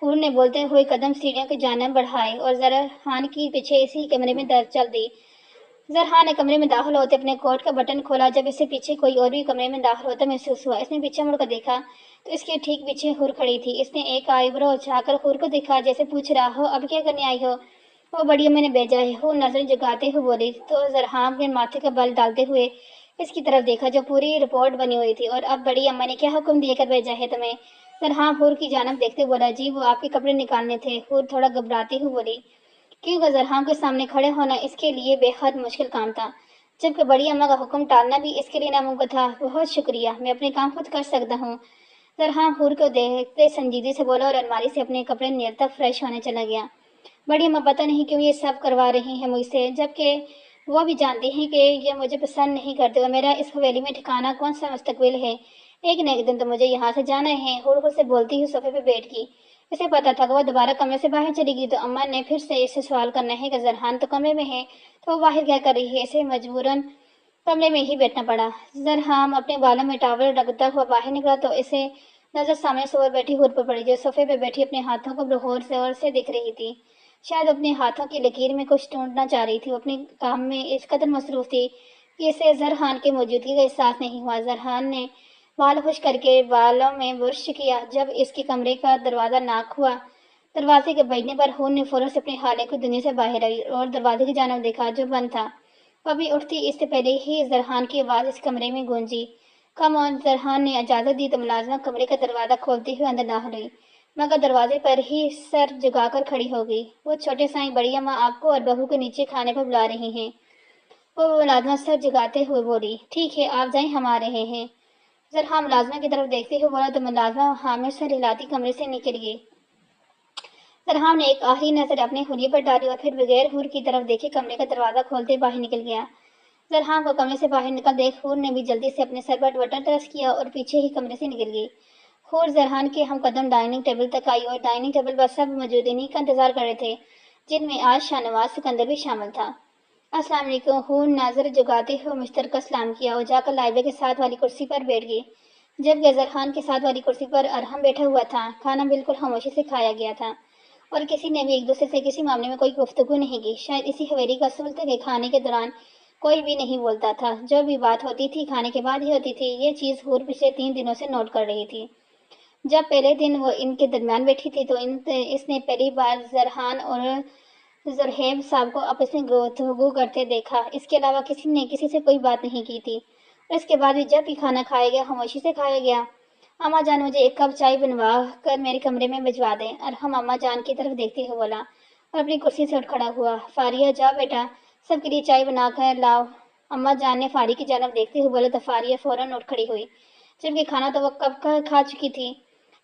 حور نے بولتے ہوئے قدم سیڑھیوں کی جانب بڑھائے اور زرحان کے پیچھے اسی کمرے میں چل دی. زرحان نے کمرے میں داخل ہوتے اپنے کوٹ کا بٹن کھولا. جب اس سے پیچھے کوئی اور بھی کمرے میں داخل ہوتا محسوس ہوا. اس نے پیچھے مڑ کر دیکھا تو اس کے ٹھیک پیچھے حور کھڑی تھی. اس نے ایک آئی برو اچھا کر حور کو دیکھا جیسے پوچھ رہا ہو اب کیا کرنے آئی ہو؟ وہ بڑی اماں نے بھیجا ہے. حور نظریں جھکاتے ہوئے بولی تو زرحان کے ماتھے کا بل ڈالتے ہوئے اس کی طرف دیکھا جو پوری رپورٹ بنی ہوئی تھی. اور اب بڑی اماں نے کیا حکم دے کر بھیجا ہے تمہیں؟ زرحان حور کی جانب دیکھتے بولا. جی وہ آپ کے کپڑے نکالنے تھے. حور تھوڑا گھبراتے ہوئے بولی کیونکہ زرحان کے سامنے کھڑے ہونا اس کے لیے بے حد مشکل کام تھا، جبکہ بڑی اماں کا حکم ٹالنا بھی اس کے لیے ناممکن تھا. بہت شکریہ، میں اپنے کام خود کر سکتا ہوں. زرحان حور کو دیکھتے سنجیدگی سے بولا اور الماری سے اپنے کپڑے نکالتا فریش ہونے چلا گیا. بڑی اماں پتہ نہیں کیوں یہ سب کروا رہی ہیں مجھ سے، جبکہ وہ بھی جانتی ہیں کہ یہ مجھے پسند نہیں کرتے اور میرا اس حویلی میں ٹھکانا کون سا مستقبل ہے. ایک نہ ایک دن تو مجھے یہاں سے جانا ہے. حور خود سے بولتی ہوئی صوفے پہ بیٹھ گئی. اسے پتا تھا کہ وہ دوبارہ کمرے سے باہر چلی گئی تو اماں نے پھر سے اس سے سوال کرنا ہے کہ زرحان تو کمرے میں ہے تو وہ باہر کیا کر رہی ہے. اسے مجبوراً کمرے میں ہی بیٹھنا پڑا. زرحان اپنے بالوں میں ٹاول رگڑتا ہوا باہر نکلا تو اسے نظر سامنے سوئے بیٹھی حور پر پڑی جو صوفے پہ بیٹھی اپنے ہاتھوں کو بغور سے دکھ رہی تھی. شاید اپنے ہاتھوں کی لکیر میں کچھ ڈھونڈنا چاہ رہی تھی. وہ اپنے کام میں اس قدر مصروف تھی کہ اسے زرحان کی موجودگی کا احساس نہیں ہوا. زرحان نے بال خشک کر کے بالوں میں برش کیا. جب اس کے کمرے کا دروازہ ناک ہوا دروازے کے بجنے پر حور نے فوراً سے اپنے خالے کو دنیا سے باہر آئی اور دروازے کی جانب دیکھا جو بند تھا. وہ ابھی اٹھتی اس سے پہلے ہی زرحان کی آواز اس کمرے میں گونجی. کم آن. زرحان نے اجازت دی تو ملازمہ کمرے کا دروازہ کھولتے ہوئے اندر داخل ہوئی، مگر دروازے پر ہی سر جھکا کر کھڑی ہو گئی. وہ چھوٹے سائیں بڑی اماں آپ کو اور بہو کو نیچے کھانے پر بلا رہی ہیں. وہ ملازمہ سر جھکاتے ہوئے بولی. ٹھیک ہے آپ جائیں، ہم آ رہے ہیں. زرحان ملازمہ کی طرف دیکھتے ہوئے بولا تو ملازمہ ہاں میں سر ہلاتی کمرے سے نکل گئی. زرحان نے ایک آخری نظر اپنے حلیے پر ڈالی اور پھر بغیر حور کی طرف دیکھے کمرے کا دروازہ کھولتے باہر نکل گیا. زرحان کو کمرے سے باہر نکل دیکھ حور نے بھی جلدی سے اپنے سر پر بٹن ترش کیا اور پیچھے ہی کمرے سے نکل گئی. حور زرحان کے ہم قدم ڈائننگ ٹیبل تک آئی اور ڈائننگ ٹیبل پر سب موجود انہیں کا انتظار کر رہے تھے جن میں آج شاہ نواز سکندر بھی شامل تھا. السلام علیکم. حور نظر جگاتے ہوئے مشترکہ سلام کیا اور جا کر لائبہ کے ساتھ والی کرسی پر بیٹھ گئی، جبکہ زرحان کے ساتھ والی کرسی پر ارحم بیٹھا ہوا تھا. کھانا بالکل خاموشی سے کھایا گیا تھا اور کسی نے بھی ایک دوسرے سے کسی معاملے میں کوئی گفتگو نہیں کی. شاید اسی حویلی کا اصول تھا کہ کھانے کے دوران کوئی بھی نہیں بولتا تھا. جو بھی بات ہوتی تھی کھانے کے بعد ہی ہوتی تھی. یہ چیز حور پچھلے 3 دنوں سے نوٹ کر رہی تھی. جب پہلے دن وہ ان کے درمیان بیٹھی تھی تو اس نے پہلی بار زرحان اور زرہیب صاحب کو آپس میں گفتگو کرتے دیکھا. اس کے علاوہ کسی نے کسی سے کوئی بات نہیں کی تھی. اور اس کے بعد بھی جب بھی کھانا کھایا گیا خاموشی سے کھایا گیا. اماں جان مجھے ایک کپ چائے بنوا کر میرے کمرے میں بھجوا دیں. ارحم اماں جان کی طرف دیکھتے ہوئے بولا اور اپنی کرسی سے اٹھ کھڑا ہوا. فاریہ جاؤ بیٹا سب کے لیے چائے بنا کر لاؤ. اماں جان نے فاریہ کی جانب دیکھتے ہوئے بولا تو فاریہ فوراً اٹھ کھڑی ہوئی، جبکہ کھانا تو وہ کب کا کھا چکی تھی.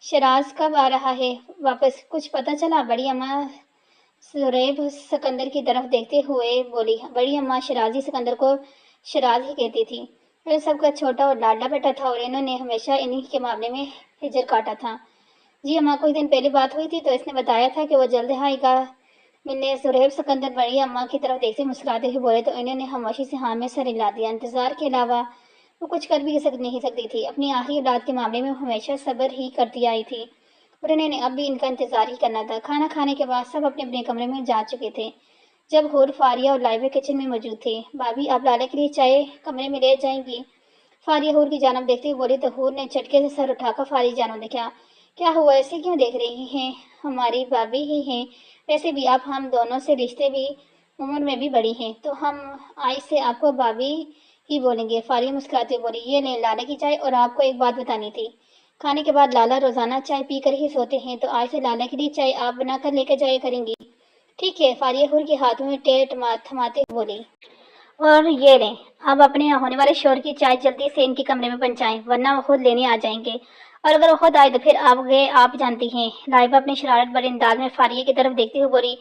شیراز کب آ رہا ہے واپس؟ کچھ پتہ چلا؟ بڑی اماں زرہیب سکندر کی طرف دیکھتے ہوئے بولی. بڑی اماں شیرازی سکندر کو شیراز ہی کہتی تھی. وہ سب کا چھوٹا اور لاڈلا بیٹا تھا اور انہوں نے ہمیشہ انہی کے معاملے میں ہجر کاٹا تھا. جی اماں کچھ دن پہلے بات ہوئی تھی تو اس نے بتایا تھا کہ وہ جلد آئے گا ملنے. زرہیب سکندر بڑی اماں کی طرف دیکھتے مسکراتے ہوئے بولے تو انہوں نے خاموشی سے ہاں میں سر ہلا دیا. انتظار کے علاوہ وہ کچھ کر بھی نہیں سکتی تھی. اپنی آخری اولاد کے معاملے میں وہ ہمیشہ صبر ہی کرتی آئی تھی اور انہیں اب بھی ان کا انتظار ہی کرنا تھا۔ کھانا کھانے کے بعد سب اپنے اپنے کمرے میں جا چکے تھے جب حور، فاریہ اور لائبہ کچن میں موجود تھے۔ بھابھی، آپ لالہ کے لیے چائے کمرے میں لے جائیں گی؟ فاریہ حور کی جانب دیکھتے ہوئے بولی تو حور نے چٹکے سے سر اٹھا کر فاریہ کی جانب دیکھا۔ کیا ہوا، ایسے کیوں دیکھ رہی ہیں؟ ہماری بھابھی ہی ہیں، ویسے بھی آپ ہم دونوں سے رشتے بھی، عمر میں بھی بڑی ہیں، تو ہم آج سے آپ کو بھابھی ہی بولیں گے۔ فاریہ مسکراتے ہوئے بولی، یہ لیں لالہ کی چائے، اور آپ کو ایک بات بتانی تھی۔ کھانے کے بعد لالہ روزانہ چائے پی کر ہی سوتے ہیں، تو آج سے لالہ کے لیے چائے آپ بنا کر لے کر جایا کریں گی۔ ٹھیک ہے، فاریہ حور کے ہاتھوں میں ٹے تھماتے ہوئے بولی۔ اور یہ لیں، اب اپنے ہونے والے شوہر کی چائے جلدی سے ان کے کمرے میں پہنچائیں، ورنہ وہ خود لینے آ جائیں گے، اور اگر وہ خود آئے تو پھر آپ جانتی ہیں۔ لائبہ اپنی شرارت بھرے انداز میں فاریہ کی طرف دیکھتے ہوئے بولی،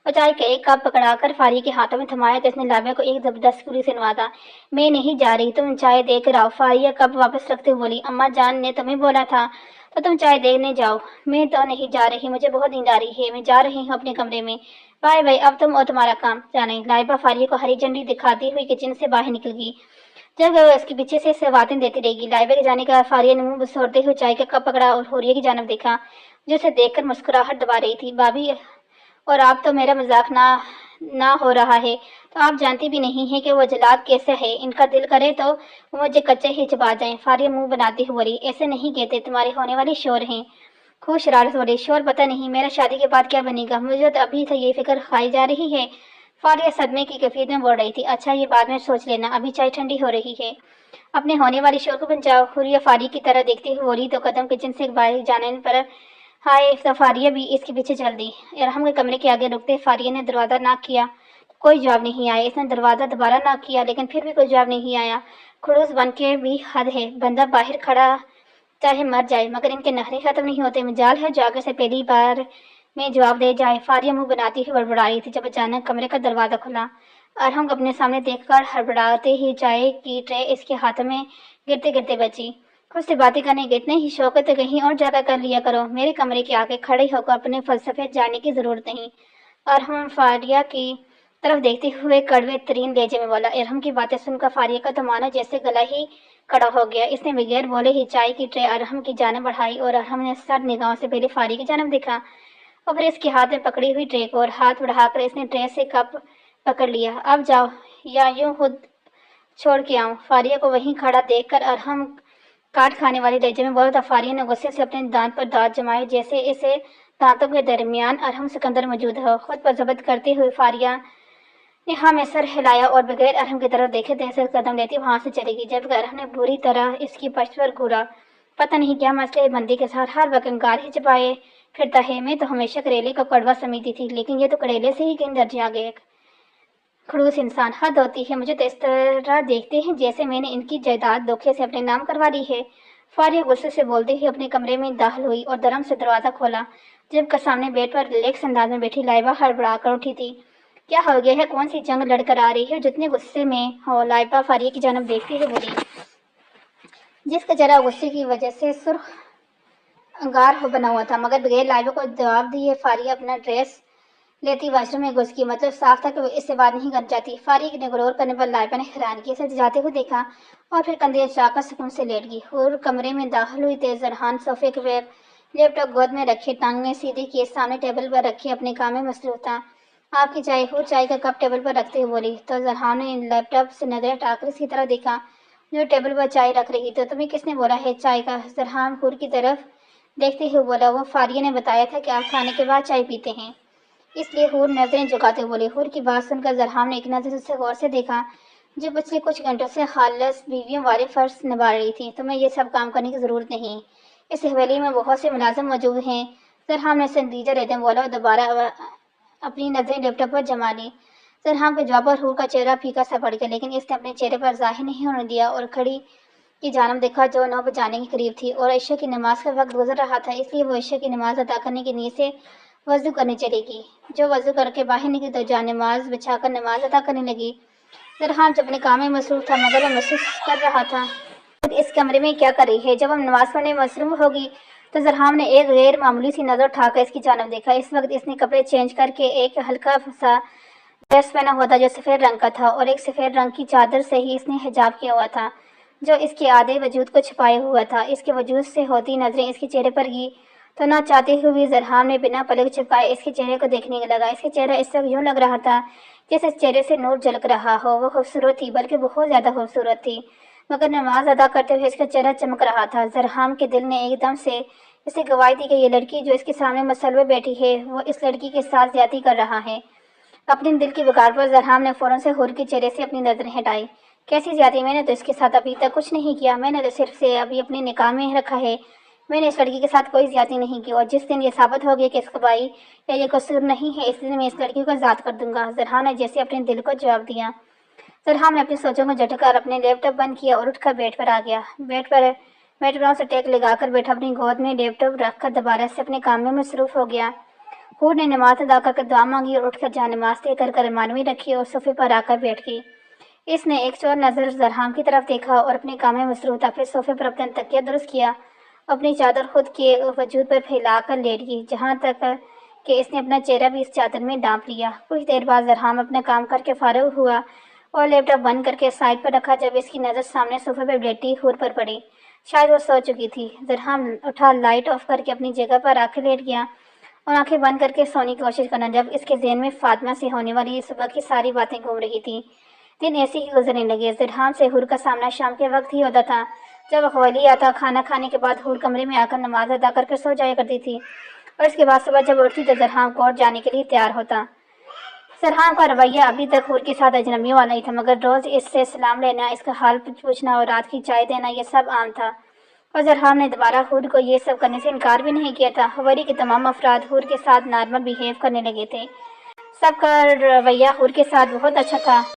اور چائے کا ایک کپ پکڑا کر فاریہ کے ہاتھوں میں تھمایا تو اس نے لائبہ کو ایک زبردست گولی سے نوازا۔ میں نہیں جا رہی، تم چائے دے کر آؤ۔ فاریہ کپ واپس رکھتے ہوئے بولی، اماں جان نے تمہیں بولا تھا تو تم چائے دینے جاؤ۔ میں تو نہیں جا رہی، مجھے بہت نیند آ رہی ہے، میں جا رہی ہوں اپنے کمرے میں۔ بائے بائے، اب تم اور تمہارا کام جانیں۔ لائبہ فاریہ کو ہری جھنڈی دکھاتی ہوئی کچن سے باہر نکل گئی۔ جب وہ اس کے پیچھے سے سواتیں دیتی رہے گی، لائبہ کے جانے کے بعد فاریہ نے منہ بسوڑتے ہوئے چائے کا کپ پکڑا اور حوریہ کی جانب دیکھا، جو اسے دیکھ کر مسکراہٹ دبا رہی تھی۔ بھابھی، اور آپ تو میرا مذاق نہ ہو رہا ہے تو آپ جانتی بھی نہیں ہیں کہ وہ جلاد کیسے ہے، ان کا دل کرے تو وہ مجھے کچے ہی چبا جائیں۔ فاریہ منہ بناتی ہوئی بولی، ایسے نہیں کہتے، تمہارے ہونے والے شوہر ہیں۔ خوب شرارت بولی، شوہر پتہ نہیں میرا شادی کے بعد کیا بنے گا، مجھے تو ابھی سے یہ فکر کھائی جا رہی ہے۔ فاریہ صدمے کی کیفیت میں بول رہی تھی، اچھا یہ بعد میں سوچ لینا، ابھی چائے ٹھنڈی ہو رہی ہے، اپنے ہونے والے شوہر کو پہنچاؤ۔ حوریہ فاریہ کی طرح دیکھتے ہوئے بولی تو قدم کچن سے باہر جانے پر ہائے، تو فاریہ بھی اس کے پیچھے چل دی۔ ارحم کے کمرے کے آگے رکتے فاریہ نے دروازہ ناک کیا، کوئی جواب نہیں آیا۔ اس نے دروازہ دوبارہ ناک کیا، لیکن پھر بھی کوئی جواب نہیں آیا۔ خڑوس بن کے بھی حد ہے، بندہ باہر کھڑا چاہے مر جائے مگر ان کے نخرے ختم نہیں ہوتے، مجال ہے جو آگے سے پہلی بار میں جواب دے جائے۔ فاریہ منہ بناتی ہوئی بڑبڑا رہی تھی جب اچانک کمرے کا دروازہ کھلا۔ ارحم کو اپنے سامنے دیکھ کر ہڑبڑاتے ہی چائے کی ٹرے اس کے ہاتھ میں گرتے گرتے بچی۔ خود سے باتیں کرنے کے اتنے ہی شوق ہے تو کہیں اور جا کر کر لیا کرو، میرے کمرے کے آگے کھڑے ہو کر اپنے فلسفے جاننے کی ضرورت نہیں۔ ارحم فاریہ کی طرف دیکھتے ہوئے کڑوے ترین لہجے میں بولا۔ ارحم کی باتیں سن کر فاریہ کا تو مانا جیسے گلا ہی کڑا ہو گیا۔ اس نے بغیر بولے ہی چائے کی ٹرے ارحم کی جانب بڑھائی اور ارحم نے سرد نگاہوں سے پہلے فاریہ کی جانب دیکھا اور پھر اس کے ہاتھ میں پکڑی ہوئی ٹرے کو، اور ہاتھ بڑھا کر اس نے ٹرے سے کپ پکڑ لیا۔ اب جاؤ یا یوں خود چھوڑ کے آؤں؟ فاریہ کو وہیں کھڑا دیکھ کر ارحم کاٹ کھانے والے لہجے میں بولا تو فاریہ نے غصے سے اپنے دانت پر دانت جمائے جیسے اسے دانتوں کے درمیان ارحم سکندر موجود ہو۔ خود پر ضبط کرتے ہوئے فاریہ نے ہاں میں سر ہلایا اور بغیر ارحم کی طرف دیکھے دہشت قدم لیتی وہاں سے چلی گئی، جبکہ ارحم نے بری طرح اس کی پشت پر گھورا۔ پتہ نہیں کیا مسئلہ ہے بندی کے ساتھ، ہر وقت انکار ہی چھپائے پھرتا ہے۔ میں تو ہمیشہ کریلے کا کڑوا سمجھتی تھی، لیکن یہ تو کریلے سے ہی کہیں درجے آگے۔ خڑوس انسان، حد ہوتی ہے، مجھے تو اس طرح دیکھتے ہیں جیسے میں نے ان کی جائیداد دھوکے سے اپنے نام کروا لی ہے۔ فاریہ غصے سے بولتے ہی اپنے کمرے میں داخل ہوئی اور دھڑام سے دروازہ کھولا، جبکہ سامنے بیڈ پر ریلیکس انداز میں بیٹھی لائبہ ہڑبڑا کر اٹھی تھی۔ کیا ہو گیا ہے، کون سی جنگ لڑ کر آ رہی ہے جتنے غصے میں ہو؟ لائبہ فاریہ کی جانب دیکھتے ہوئے بولی، جس کا چہرہ غصے کی وجہ سے سرخ انگار ہو بنا ہوا تھا۔ مگر بغیر لائبہ کو جواب دیے فاریہ اپنا ڈریس لیتی واش روم میں گھس گئی۔ مطلب صاف تھا کہ وہ اس سے بات نہیں کرنا چاہتی۔ فاریہ نے غرور کرنے پر لائبہ نے حیرانگی سے جاتے ہوئے دیکھا اور پھر کندھے اچھا کر سکون سے لیٹ گئی۔ حور کمرے میں داخل ہوئی تو زرحان صوفے کے لیپ ٹاپ گود میں رکھے ٹانگیں سیدھی کیے سامنے ٹیبل پر رکھے اپنے کام میں مصروف تھا۔ آپ کی چائے؟ حور چائے کا کپ ٹیبل پر رکھتے ہوئے بولی تو زرحان نے لیپ ٹاپ سے نظر ہٹا کر اس کی طرف دیکھا جو ٹیبل پر چائے رکھ رہی تو تمہیں کس نے بولا ہے چائے کا؟ زرحان حور کی طرف دیکھتے ہوئے بولا، وہ فاریہ نے بتایا تھا کہ آپ کھانے کے بعد چائے پیتے ہیں، اس لیے۔ حور نظریں جھکاتے ہوئے بولی۔ حور کی بات سن کر زرحان نے ایک نظر اسے غور سے دیکھا جو پچھلے کچھ گھنٹوں سے خالص بیویوں والے فرض نبھا رہی تھی۔ تمہیں یہ سب کام کرنے کی ضرورت نہیں، اس حویلی میں بہت سے ملازم موجود ہیں، زرحان نے اسے نتیجہ دیتے ہوئے بولا اور دوبارہ اپنی نظریں لیپ ٹاپ پر جما لی۔ زرحان کے جواب پر حور کا چہرہ پھیکا سا پڑ گیا، لیکن اس نے اپنے چہرے پر ظاہر نہیں ہونے دیا اور گھڑی کی جانب دیکھا جو 9 بجانے کے قریب تھی اور عشاء کی نماز کا وقت گزر رہا تھا، اس لیے وہ عشاء کی نماز ادا کرنے کی نیت سے وضو کرنے چلے گی۔ جو وضو کر کے باہر نکلی تو جان نماز بچھا کر نماز ادا کرنے لگی۔ زرحان جو اپنے کام میں مصروف تھا مگر وہ محسوس کر رہا تھا خود اس کمرے میں کیا کر رہی ہے۔ جب ہم نماز پڑھنے میں مصروف ہوگی تو زرحان نے ایک غیر معمولی سی نظر اٹھا کر اس کی جانب دیکھا۔ اس وقت اس نے کپڑے چینج کر کے ایک ہلکا سا ڈریس پہنا ہوا تھا جو سفید رنگ کا تھا اور ایک سفید رنگ کی چادر سے ہی اس نے حجاب کیا ہوا تھا جو اس کے آدھے وجود کو چھپائے ہوا تھا۔ اس کے وجود سے ہوتی نظریں اس کے چہرے پر گئی تو نہ چاہتے ہوئے زرہام نے بنا پلک جھپکائے اس کے چہرے کو دیکھنے لگا۔ اس کے چہرہ اس وقت یوں لگ رہا تھا جیسے چہرے سے نور جھلک رہا ہو۔ وہ خوبصورت تھی، بلکہ بہت زیادہ خوبصورت تھی، مگر نماز ادا کرتے ہوئے اس کا چہرہ چمک رہا تھا۔ زرہام کے دل نے ایک دم سے اسے گواہی دی کہ یہ لڑکی جو اس کے سامنے مسلح بیٹھی ہے وہ اس لڑکی کے ساتھ زیادتی کر رہا ہے۔ اپنے دل کی بگاڑ پر زرہام نے فوراً سے حور کے چہرے سے اپنی نظریں ہٹائی۔ کیسی زیادتی؟ میں نے تو اس کے ساتھ ابھی تک کچھ نہیں کیا، میں نے تو صرف سے ابھی اپنے نکاح میں رکھا ہے، میں نے اس لڑکی کے ساتھ کوئی زیادتی نہیں کی، اور جس دن یہ ثابت ہو گیا کہ اس کا بھائی یا یہ قصور نہیں ہے، اس دن میں اس لڑکی کو آزاد کر دوں گا۔ زرہام نے جیسے اپنے دل کو جواب دیا۔ زرہام نے اپنی سوچوں کو جھٹک کر اپنے لیپ ٹاپ بند کیا اور اٹھ کر بیڈ پر آ گیا۔ بیڈ پر میٹرون سے ٹیک لگا کر بیٹھا اپنی گود میں لیپ ٹاپ رکھ کر دوبارہ سے اپنے کام میں مصروف ہو گیا۔ حور نے نماز ادا کر کے دعا مانگی اور اٹھ کر جہاں نماز لے کر مانوی رکھی اور صوفے پر آ کر بیٹھ گئی۔ اس نے ایک چور نظر زرہام کی طرف دیکھا اور اپنے کام میں مصروف تھا، پھر صوفے پر اپنا تکیہ درست کیا، اپنی چادر خود کے وجود پر پھیلا کر لیٹ گئی، جہاں تک کہ اس نے اپنا چہرہ بھی اس چادر میں ڈانپ لیا۔ کچھ دیر بعد زرہام اپنا کام کر کے فارغ ہوا اور لیپ ٹاپ بند کر کے سائڈ پر رکھا جب اس کی نظر سامنے صوفے پر بیٹھی حور پر پڑی۔ شاید وہ سو چکی تھی۔ زرہام اٹھا، لائٹ آف کر کے اپنی جگہ پر آ کے لیٹ گیا اور آنکھیں بند کر کے سونے کی کوشش کرنا، جب اس کے ذہن میں فاطمہ سے ہونے والی صبح کی ساری باتیں گھوم رہی تھیں۔ دن ایسے ہی گزرنے لگے۔ زرہام سے حور کا سامنا شام کے وقت ہی ہوتا تھا، جب قبیلی آتا۔ کھانا کھانے کے بعد حور کمرے میں آ کر نماز ادا کر کے سو جایا کرتی تھی، اور اس کے بعد صبح جب اٹھتی تو زرہام کورٹ جانے کے لیے تیار ہوتا۔ زرہام کا رویہ ابھی تک حور کے ساتھ اجنبیوں والا ہی تھا، مگر روز اس سے سلام لینا، اس کا حال پوچھنا اور رات کی چائے دینا، یہ سب عام تھا، اور زرہام نے دوبارہ حور کو یہ سب کرنے سے انکار بھی نہیں کیا تھا۔ حویلی کے تمام افراد حور کے ساتھ نارمل بیہیو کرنے لگے تھے، سب کا رویہ حور کے ساتھ بہت اچھا تھا۔